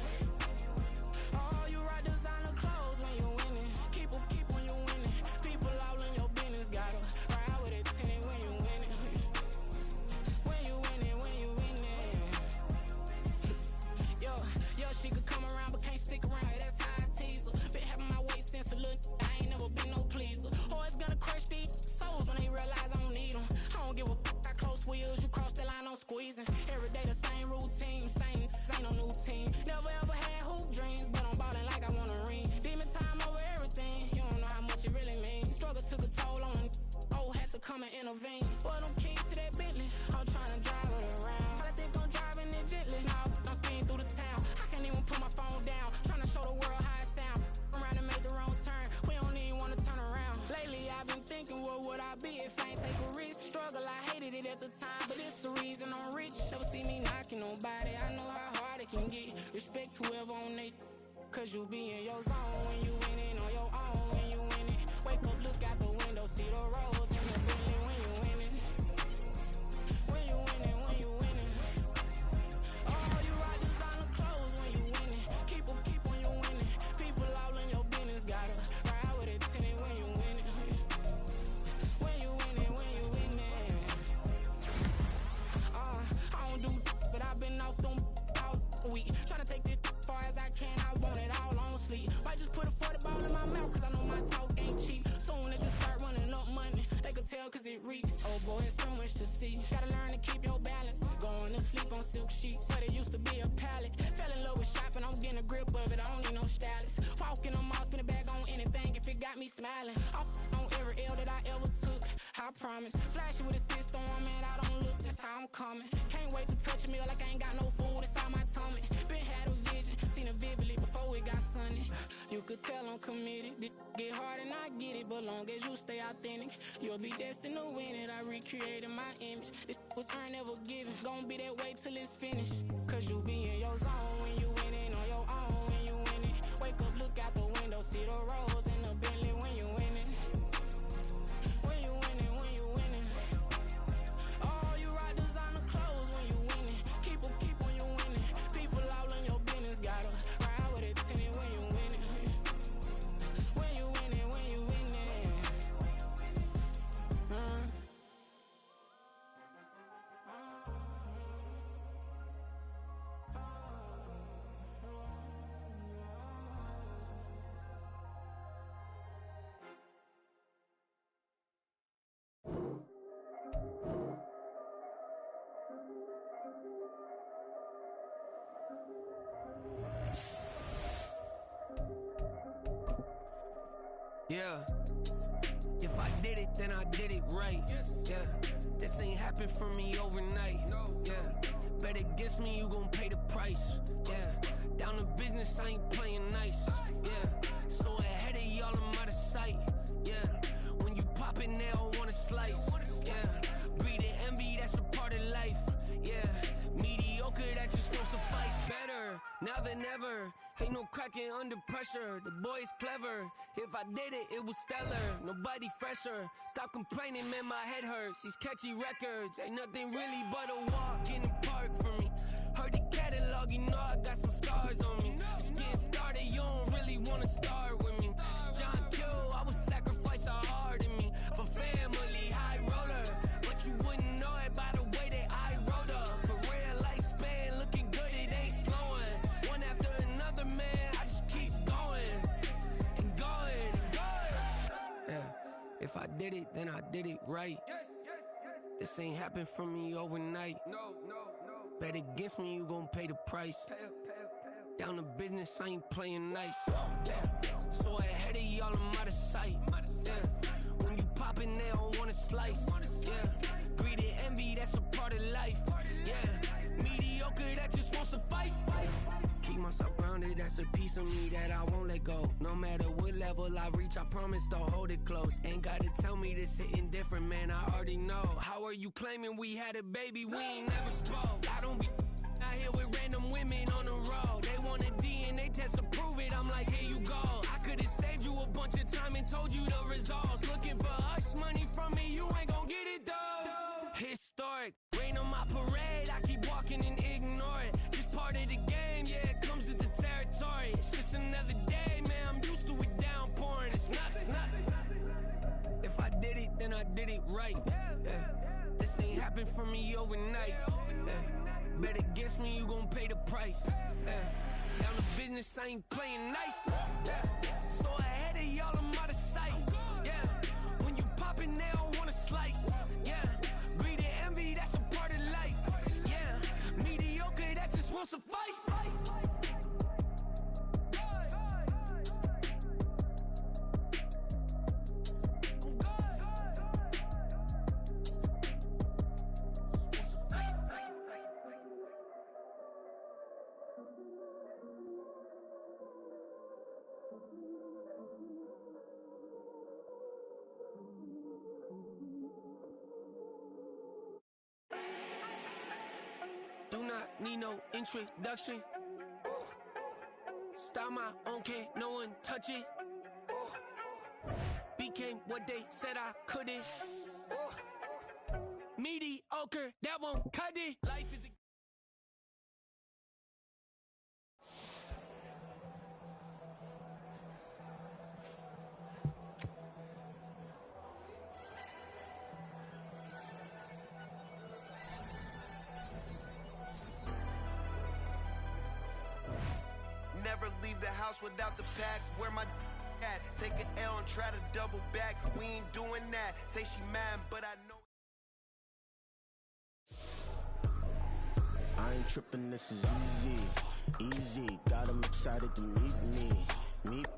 Oh, you ride designer clothes when you winning. Keep when you winning. People all in your business, gotta ride with it tinted when you winning. When you winning, when you winning. Yo, she could come around but can't stick around. That's how I tease her. Been having my waist since a little. I ain't never been no pleaser. Oh, it's gonna crush can get. Respect whoever on they, cause you be in your zone when you winning on your own when you winning. Wake up, look out the window, see the roads in the Bentley when you winning. When you winning, when you winning. Oh, you rock designer clothes when you winning. Keep when you winning. People all in your business, gotta ride with it tinted when you winning. When you winning, when you winning. I don't do, but I've been off them all week. Tryna take this far as I can, I want it all on sleep. Might just put a 40 ball in my mouth, cause I know my talk ain't cheap. Soon as you start running up money, they could tell cause it reeks. Oh boy, it's so much to see. Gotta learn to keep your balance. Going to sleep on silk sheets, but it used to be a pallet. Fell in love with shopping, I'm getting a grip of it, I don't need no stylist. Walking on mouth, spin a bag on anything if it got me smiling. I'm on every L that I ever took, I promise. Flashy with a system, man, I don't look, that's how I'm coming. Can't wait to touch a meal like I ain't got no food inside my tummy. Been had a vision, seen it vividly before it got sunny. You could tell I'm committed, this get hard and I get it, but long as you stay authentic, you'll be destined to win it. I recreated my image, this was earned, never given. Gonna be that way till it's finished, cause you be in your zone when you winning on your own when you winning. Wake up, look out the window, see the roads in the Bentley when you winning. When you winning, when you winning. Oh, you rock designer clothes when you winning. Keep when you winning. People all in your business, gotta ride with it tinted when you winning. When you winning, when you winning. Yeah, if I did it, then I did it right. Yeah, this ain't happened for me overnight. Yeah, bet against me, you gon' pay the price. Yeah, down to business, I ain't playing nice. Yeah, so ahead of y'all, I'm out of sight. Yeah, when you pop it, they don't wanna slice. Yeah, breed the envy, that's a part of life. Yeah, mediocre, that just won't suffice. Better now than ever. Ain't no cracking under pressure. The boy's clever. If I did it, it was stellar. Nobody fresher. Stop complaining, man, my head hurts. These catchy records ain't nothing really but a walk in the park for me. Heard the catalog, you know I got some scars on me. Just getting started, you don't really wanna start with me. It's John Q, I would sacrifice a heart in me for family, high roller. But you wouldn't know it by the way that I wrote up. For real lifespan, looking good, it ain't slowing. One after another, man, I just keep going and going and going. Yeah, if I did it, then I did it right. This ain't happened for me overnight. Bet against me, you gon' pay the price. Down to business, I ain't playing nice. Yeah, so ahead of y'all, I'm out of sight. Yeah, when you poppin', they don't wanna slice. Yeah, greed and envy, that's a part of life. Yeah, mediocre, that just won't suffice. Keep myself grounded, that's a piece of me that I won't let go. No matter what level I reach, I promise to hold it close. Ain't gotta tell me this hitting different, man, I already know. How are you claiming we had a baby, we ain't never spoke? I don't be out here with random women on the road. They want a DNA test to prove it, I'm like, here you go. I could've saved you a bunch of time and told you the results. Looking for hush money from me, you ain't gon' get it though. Historic, rain on my parade, I keep walking and ignore it. Just part of the game, yeah, it comes with the territory. It's just another day, man, I'm used to it downpouring. It's nothing. If I did it, then I did it right. Yeah. This ain't happened for me overnight. Yeah. Bet against me, you gon' pay the price. Yeah. Down to business, I ain't playing nice. Yeah. So ahead of y'all, I'm out of sight. Yeah. When you poppin', they don't wanna slice. Yeah. Greed and envy, that's a part of life. Yeah. Mediocre, that just won't suffice. Do not need no introduction. Style my own, can't no one touch it. Became what they said I couldn't. Mediocre, that won't cut it. Life is a Never leave the house without the pack. Where my at? Take an L and try to double back. We ain't doing that. Say she mad, but I know. I ain't tripping, this is easy, easy. Got 'em excited to meet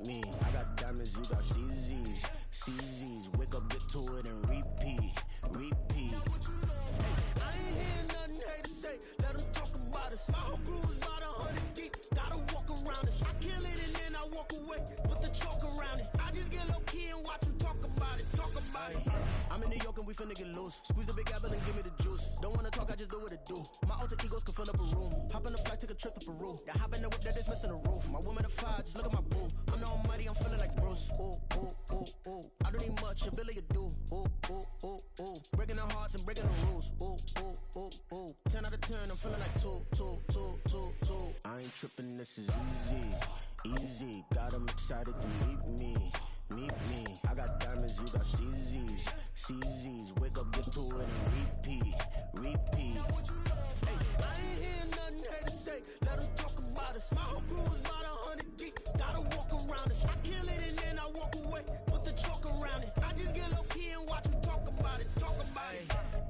me. I got diamonds, you got CZs. Wake up, get to it, and repeat. I ain't hearing nothing haters say. Let 'em talk about us. My whole crew is about 100 deep. Gotta walk around it. I kill it and then I walk away. Put the chalk around it. I just get low key and watch 'em talk about it. I'm in New York and we finna get loose. Squeeze the big apple and give me the juice. Don't wanna talk, I just do what it do. My alter egos can fill up a room. Hop on the flight, take a trip to Peru. That hop in the whip that is missing the roof. My woman a fire, just look at my boo. I'm the almighty, I'm feeling like Bruce. Ooh. I don't need much, ability to do. Ooh. Breaking the hearts and breaking the rules. Ooh. 10 out of 10, I'm feeling like two. I ain't tripping, this is easy. Got 'em excited to meet me. I got diamonds, you got CZs. Wake up, get to it, and repeat. I ain't hearing nothing haters say. Let 'em talk about us. My whole crew is about 100 deep. Gotta walk around us. I kill it and then I walk away. Put the chalk around it. I just get low key and watch 'em talk about it.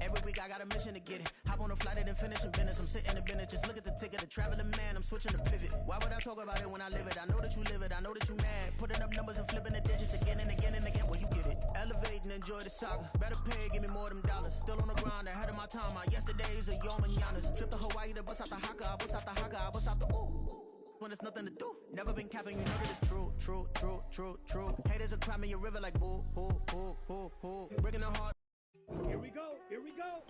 Every week I got a mission to get it. Hop on a flight and then finish in business. I'm sitting in business, just look at the ticket. A traveling man, I'm switching to pivot. Why would I talk about it when I live it? I know that you live it, I know that you mad. Putting up numbers and flipping the digits again and again. Well, you get it. Elevate and enjoy the saga. Better pay, give me more than dollars. Still on the ground, ahead of my time. My yesterdays are your mananas. Trip to Hawaii to bust out the haka. I bust out the ooh. When there's nothing to do. Never been capping, you know that it's true. Haters will cry me a river like boo. Breaking the heart. Here we go. There you go.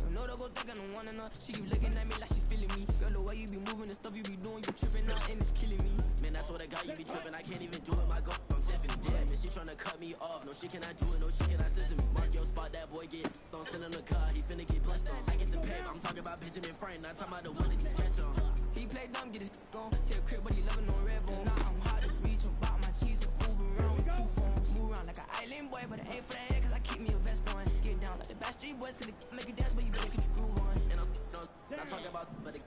No, don't go thinking I don't wanna know. She keep looking at me like she feeling me. Girl, the way you be moving, the stuff you be doing, you tripping out and it's killing me. Man, that's what I got, you be tripping. I can't even do it, my go. I'm Tiffany, damn, man, she tryna cut me off. No, she cannot do it, no, she cannot listen me. Mark your spot, that boy get on, send him the car, he finna get blessed on. I get the pay, I'm talking about Benjamin Frank, not talking about the one that you sketch on. He play dumb, get his on. Hit a crib, but he loving on red bone. Now I'm hard to reach, I'm about my cheese, move around with 2 phones. Move around like an island boy, but it ain't for the head, cause I keep me a vest on. Get down like the Backstreet Boys, cause it make you dance, but you better get your groove on. And I'm not talking about, but it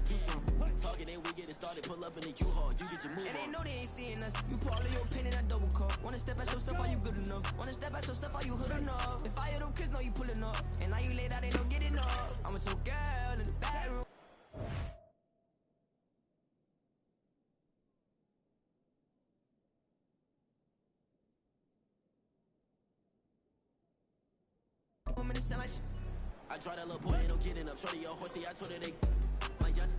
too strong. Talking and we get it started, pull up in the U-Haul, you get your move And on. they know they ain't seeing us. You put all of your opinion in that double cup. Wanna step at yourself, are you good enough? Wanna step at yourself, are you hood enough? If I hear them kids know you pulling up, and now you laid out, they don't get enough. I'm with your girl in the bedroom. Women, it sound like shit. I tried that little boy, they don't get enough. Shorty, your horsey, I told her they my young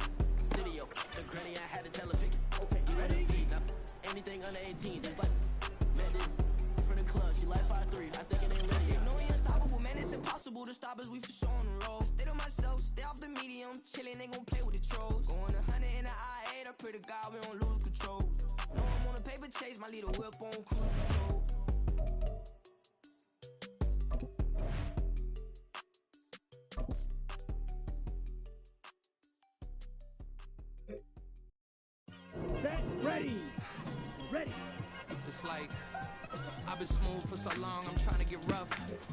video. The granny, I had to tell her pick it. Get ready to feed. Now, anything under 18, just like met this from the club. She like 5'3", I think it ain't ready. You know we unstoppable, man, it's impossible to stop us, we for sure on the road. Stay to myself, stay off the medium, chillin', ain't gon' play with the trolls. Going 100 in the I-8, I pray to God we don't lose control. No, I'm on a paper chase, my little whip on cruise control. Set, ready. It's like I've been smooth for so long, I'm trying to get rough.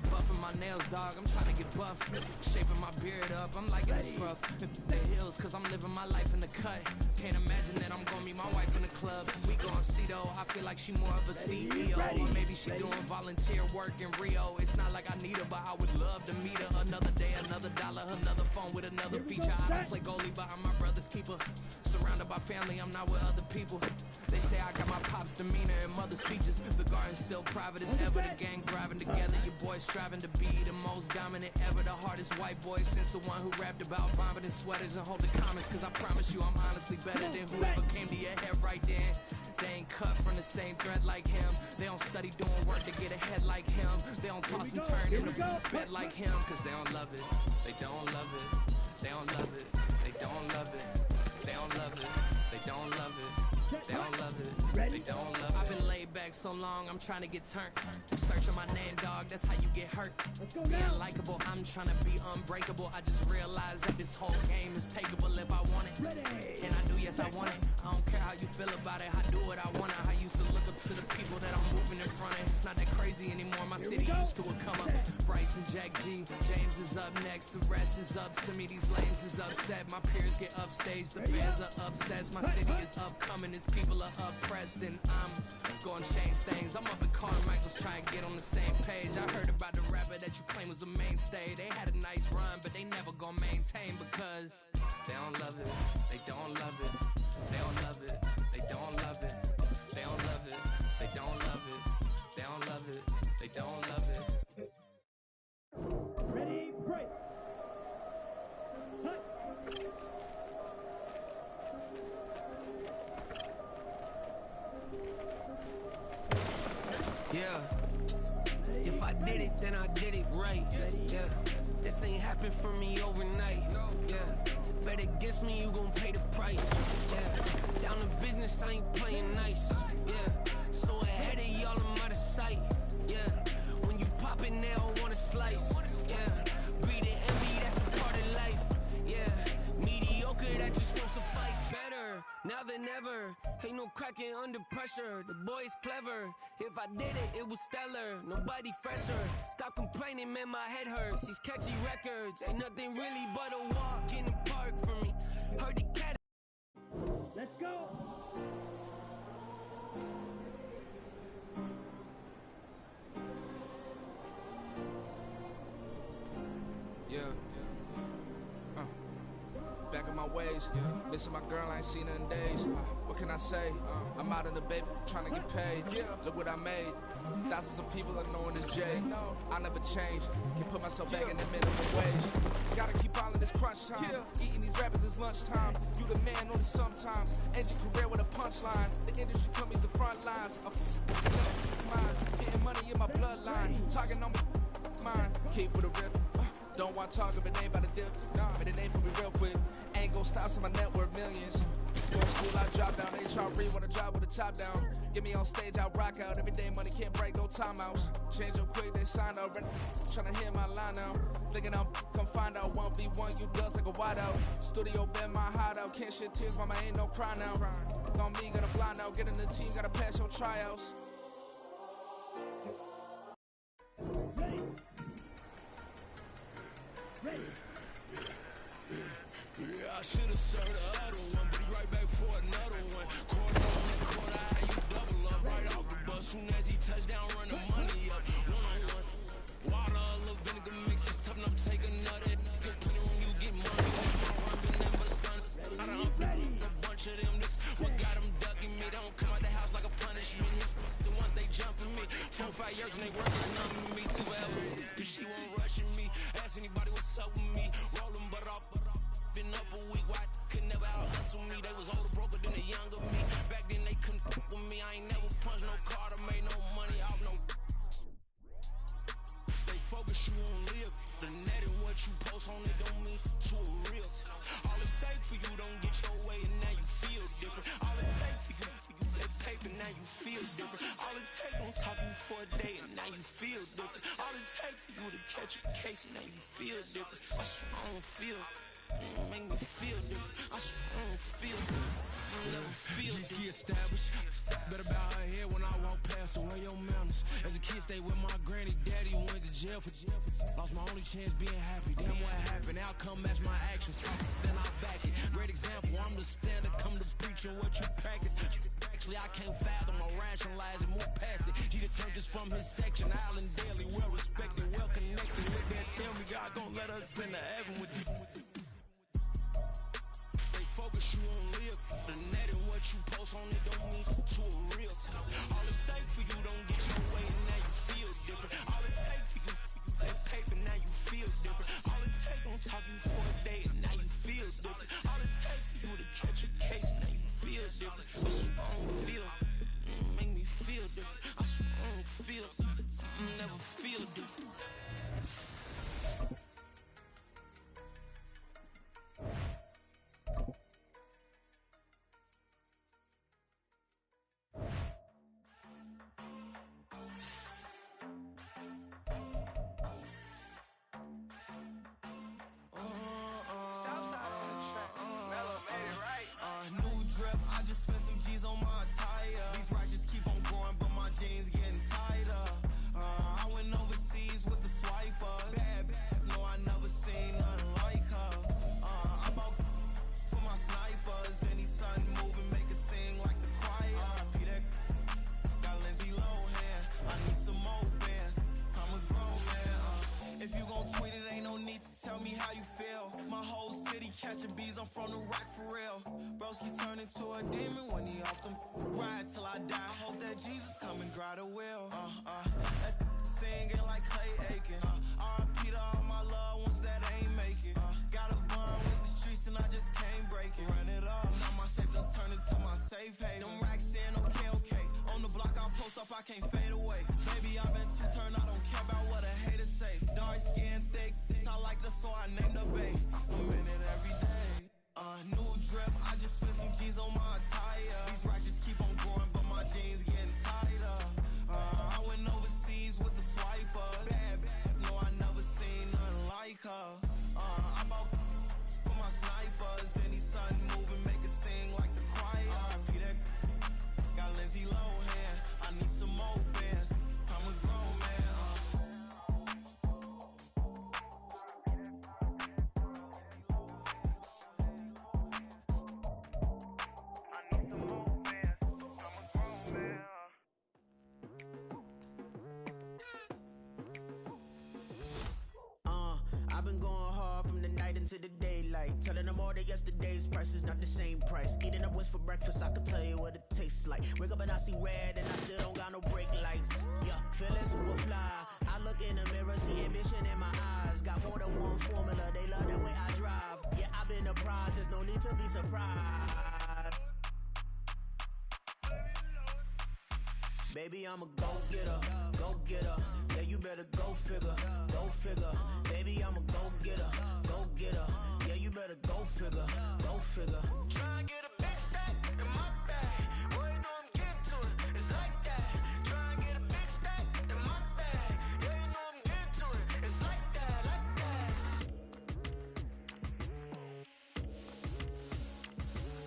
Buffing my nails, dog, I'm trying to get buff. Shaping my beard up, I'm liking the scruff. The heels, cause I'm living my life in the cut. Can't imagine that I'm gonna meet my wife in the club. We gon' see though, I feel like she more of a CEO. Or maybe she doing volunteer work in Rio. It's not like I need her, but I would love to meet her. Another day, another dollar, another phone with another feature. I don't play goalie, but I'm my brother's keeper. Surrounded by family, I'm not with other people. They say I got my pop's demeanor and mother's features. The garden's still private as ever. The gang driving together. Your boys striving to be the most dominant ever. The hardest white boy since the one who rapped about vomiting sweaters and hold the comments. Cause I promise you I'm honestly better than whoever came to your head right then. They ain't cut from the same thread like him. They don't study doing work to get ahead like him. They don't toss and turn in the bed like him. Cause they don't love it. They don't love it. They don't love it. They don't love it. They don't love it. They don't love it. They don't love it. They don't love it. I've been laid back so long, I'm trying to get turned. Searching my name, dog, that's how you get hurt. Being likable, I'm trying to be unbreakable. I just realized that this whole game is takeable if I want it. And I do, yes, I want it. I don't care how you feel about it. I do what I want it. I used to look up to the people that I'm moving in front of. It's not that crazy anymore. My city used to come up. Bryce and Jack G. James is up next. The rest is up to me. These lames is upset. My peers get upstage. The fans are obsessed. My city is upcoming. These people are oppressed. And I'm gonna change things. I'm up at Carmichael's trying to get on the same page. I heard about the rapper that you claim was a mainstay. They had a nice run, but they never gonna maintain because they don't love it. They don't love it. They don't love it. They don't love it. They don't love it. They don't love it. They don't love it. They don't love it. Ready, break. Yeah. If I did it, then I did it right. Yeah. This ain't happened for me overnight. Yeah. Bet against me, you gon' pay the price. Yeah. Down to business, I ain't playing nice. Yeah. So ahead of y'all, I'm out of sight. Yeah. When you pop it, they don't wanna slice. Yeah. Breathing envy, that's a part of life. Yeah. Mediocre, that just won't suffice. Better now than ever. Ain't no cracking under pressure. The boy's clever. If I did it, it was stellar. Nobody fresher. Stop complaining, man, my head hurts. These catchy records ain't nothing really but a walk in the park for me. Heard the cat. Let's go. Yeah. Back in my ways, missing my girl, I ain't seen her in days. What can I say? I'm out in the baby, trying to get paid. Look what I made. Thousands of people are knowing this Jay. I never change. Can put myself back in the minimum wage. Gotta keep all of this crunch time. Eating these rappers is lunchtime. You the man only sometimes. End your career with a punchline. The industry put me the front lines. Mine. Getting money in my bloodline. Talking on mine. Keep with a rip. Don't want to talk if it ain't about to dip. But it ain't for me real quick. Ain't gon' stop so my net worth millions. Going school, I drop down. They try to read when I drop with the top down. Get me on stage, I rock out. Every day money can't break, no timeouts. Change up quick, they sign up. Tryna hear my line now. Thinking I'm come find out 1v1, you dust like a wideout. Studio been my hideout. Can't shed tears, mama ain't no cry now. On me, gotta blind out. Get in the team, gotta pass your tryouts. Yeah, I should've served the other one, but he right back for another one. Quarter on the quarter, how you double up right off the bus. Soon as he touch down, run the money up. One-on-one. Water, a little vinegar mix, it's tough enough to take another. Still plenty room, you get money. Run, been never stunned. I done up a bunch of them. This what got them ducking me. They don't come out the house like a punishment. The ones they jumping me. 4 or 5 years and they working nothing me too ever. If she won't rushing me, ask anybody what's up with me. Roll them butt off. Been up a week, why could never out hustle me? They was older, broker than the younger me. Back then they couldn't f with me. I ain't never punched no card or made no money off no. They focus you on live. The net and what you post on it don't mean to a real. All it take for you don't get your way and now you feel different. All it take for you that paper now you feel different. All it take don't talk you for a day and now you feel different. All it take for you to catch a case and now you feel different. That's what I don't feel. Make me feel different. I don't feel different. I never feel different. Just get established. Better bow her head when I walk past her. Where your manners? As a kid, stayed with my granny. Daddy went to jail for lost my only chance being happy. Damn, what happened? Outcome match my actions. Then I back it. Great example. I'm the standard. Come to preaching what you practice. Actually, I can't fathom or rationalize and move past it. He turned this from his section. Island daily, well respected, well connected. Let that tell me God gon' let us into heaven with you. Focus you on live. The net and what you post on it don't mean to a real. All it take for you don't get your way and now you feel different. All it take for you that paper now you feel different. All it take don't talk you for a day and now you feel different. All it take for you to catch a case and now you feel different. That's what I don't feel. New drip, I just spent some G's on my attire. These righteous keep on growing, but my jeans getting tighter. I went overseas with the swiper. Bad, no, I never seen nothing like her. I bought for my snipers. Any son moving, make it sing like the choir. Peter got Lindsay Lohan. I need some more bands. I'm a grown man. If you gon' tweet it, ain't no need to tell me how you feel. My whole city catching bees, I'm from the rack for real. Broski turned into a demon when he off them. Ride till I die. I hope that Jesus come and grab the wheel. That singing like Clay Aiken. R.I.P. to all my loved ones that ain't make it. Got a bond with the streets and I just can't break it. Run it up, now my safe done turned into my safe haven. Them racks in, okay. On the block I post up, I can't fade away. Baby, I've been too turned, I don't care about what a hater say. Dark skin, thick, I like the so I named the bae. I'm in it every day. New drip, I just spent some G's on my attire. These righteous keep on growing, but my jeans getting tighter. I went overseas with the swiper. Bad, no, I never seen nothing like her. I bought for my snipers. Any son moving, make it sing like the choir. Peter got Lindsay Lohan. I need some more bands. I'm a grown man. I've been going hard from the night into the daylight. Telling them all that yesterday's price is not the same price. Eating up what's for breakfast, I can tell you what it tastes like. Wake up and I see red and I still don't got no brake lights. Yeah, feeling super fly. I look in the mirror, see ambition in my eyes. Got more than one formula, they love the way I drive. Yeah, I've been a prize, there's no need to be surprised. Baby, I'm a go-getter, go-getter. Yeah, you better go figure, go figure. Baby, I'm a go-getter, go-getter. Yeah, you better go figure, go figure. Try and get a big stack in my bag. Boy, you know I'm getting to it, it's like that. Try and get a big stack in my bag. Yeah, you know I'm getting to it, it's like that, like that.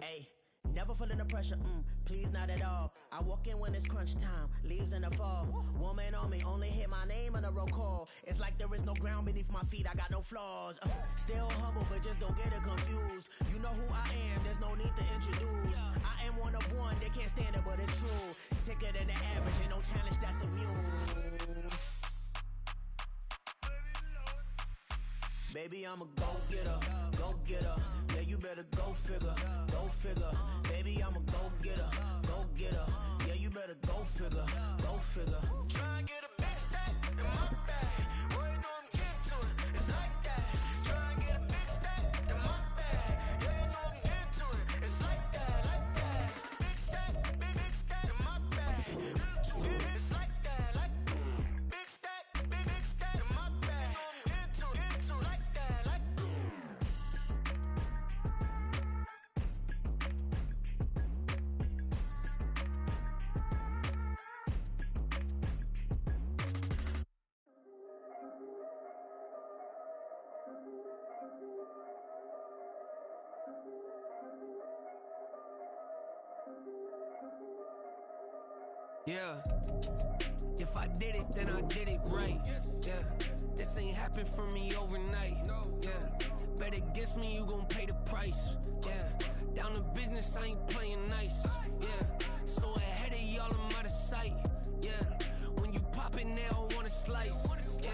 Hey, never feeling the pressure, please not at all. I walk in when it's crunch time, leaves in the fall. Woman on me, only hit my name on a roll call. It's like there is no ground beneath my feet, I got no flaws. Still humble, but just don't get it confused. You know who I am, there's no need to introduce. I am one of one, they can't stand it, but it's true. Sicker than the average, ain't no challenge that's immune. Baby, I'm a go-getter, go-getter. Yeah, you better go figure, go figure. Baby, I'm a go-getter, go-getter. Yeah, you better go figure, go figure. Try and get a big stack in my bag. Boy, you know I'm getting to it, it's like that. Try and get a big stack in my bag. Yeah, you know I'm getting to it, it's like that, like that. Big stack, big stack in my bag. It's like that, like big stack in my bag. You know I'm getting to it, like that, like. Yeah. If I did it, then I did it right. Yeah. This ain't happened for me overnight. Yeah. Bet against me, you gon' pay the price. Yeah. Down to business, I ain't playing nice. Yeah. So ahead of y'all, I'm out of sight. Yeah. When you pop it, they don't wanna slice. Yeah.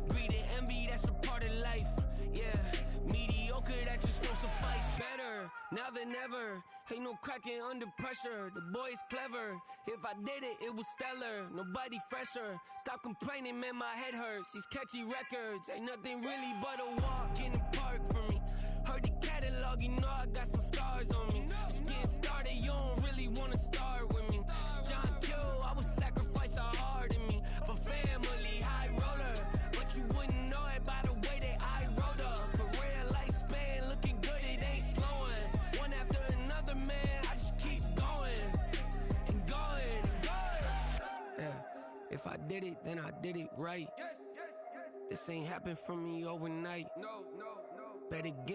Greed and envy, that's a part of life. Yeah. Mediocre, that just won't suffice. Better, now than ever. Ain't no cracking under pressure. The boy's clever. If I did it, it was stellar. Nobody fresher. Stop complaining, man, my head hurts. These catchy records ain't nothing really but a walk in the park for me. Heard the catalog, you know I got some scars on me. Just getting started, you don't really wanna start with me. It's John Q, I would sacrifice a heart in me for family, high roller. But you wouldn't know it by the way that I wrote up. Career lifespan looking good, it ain't slowing. One after another, man, I just keep going and going and going. Yeah, if I did it, then I did it right. This ain't happened for me overnight. Bet against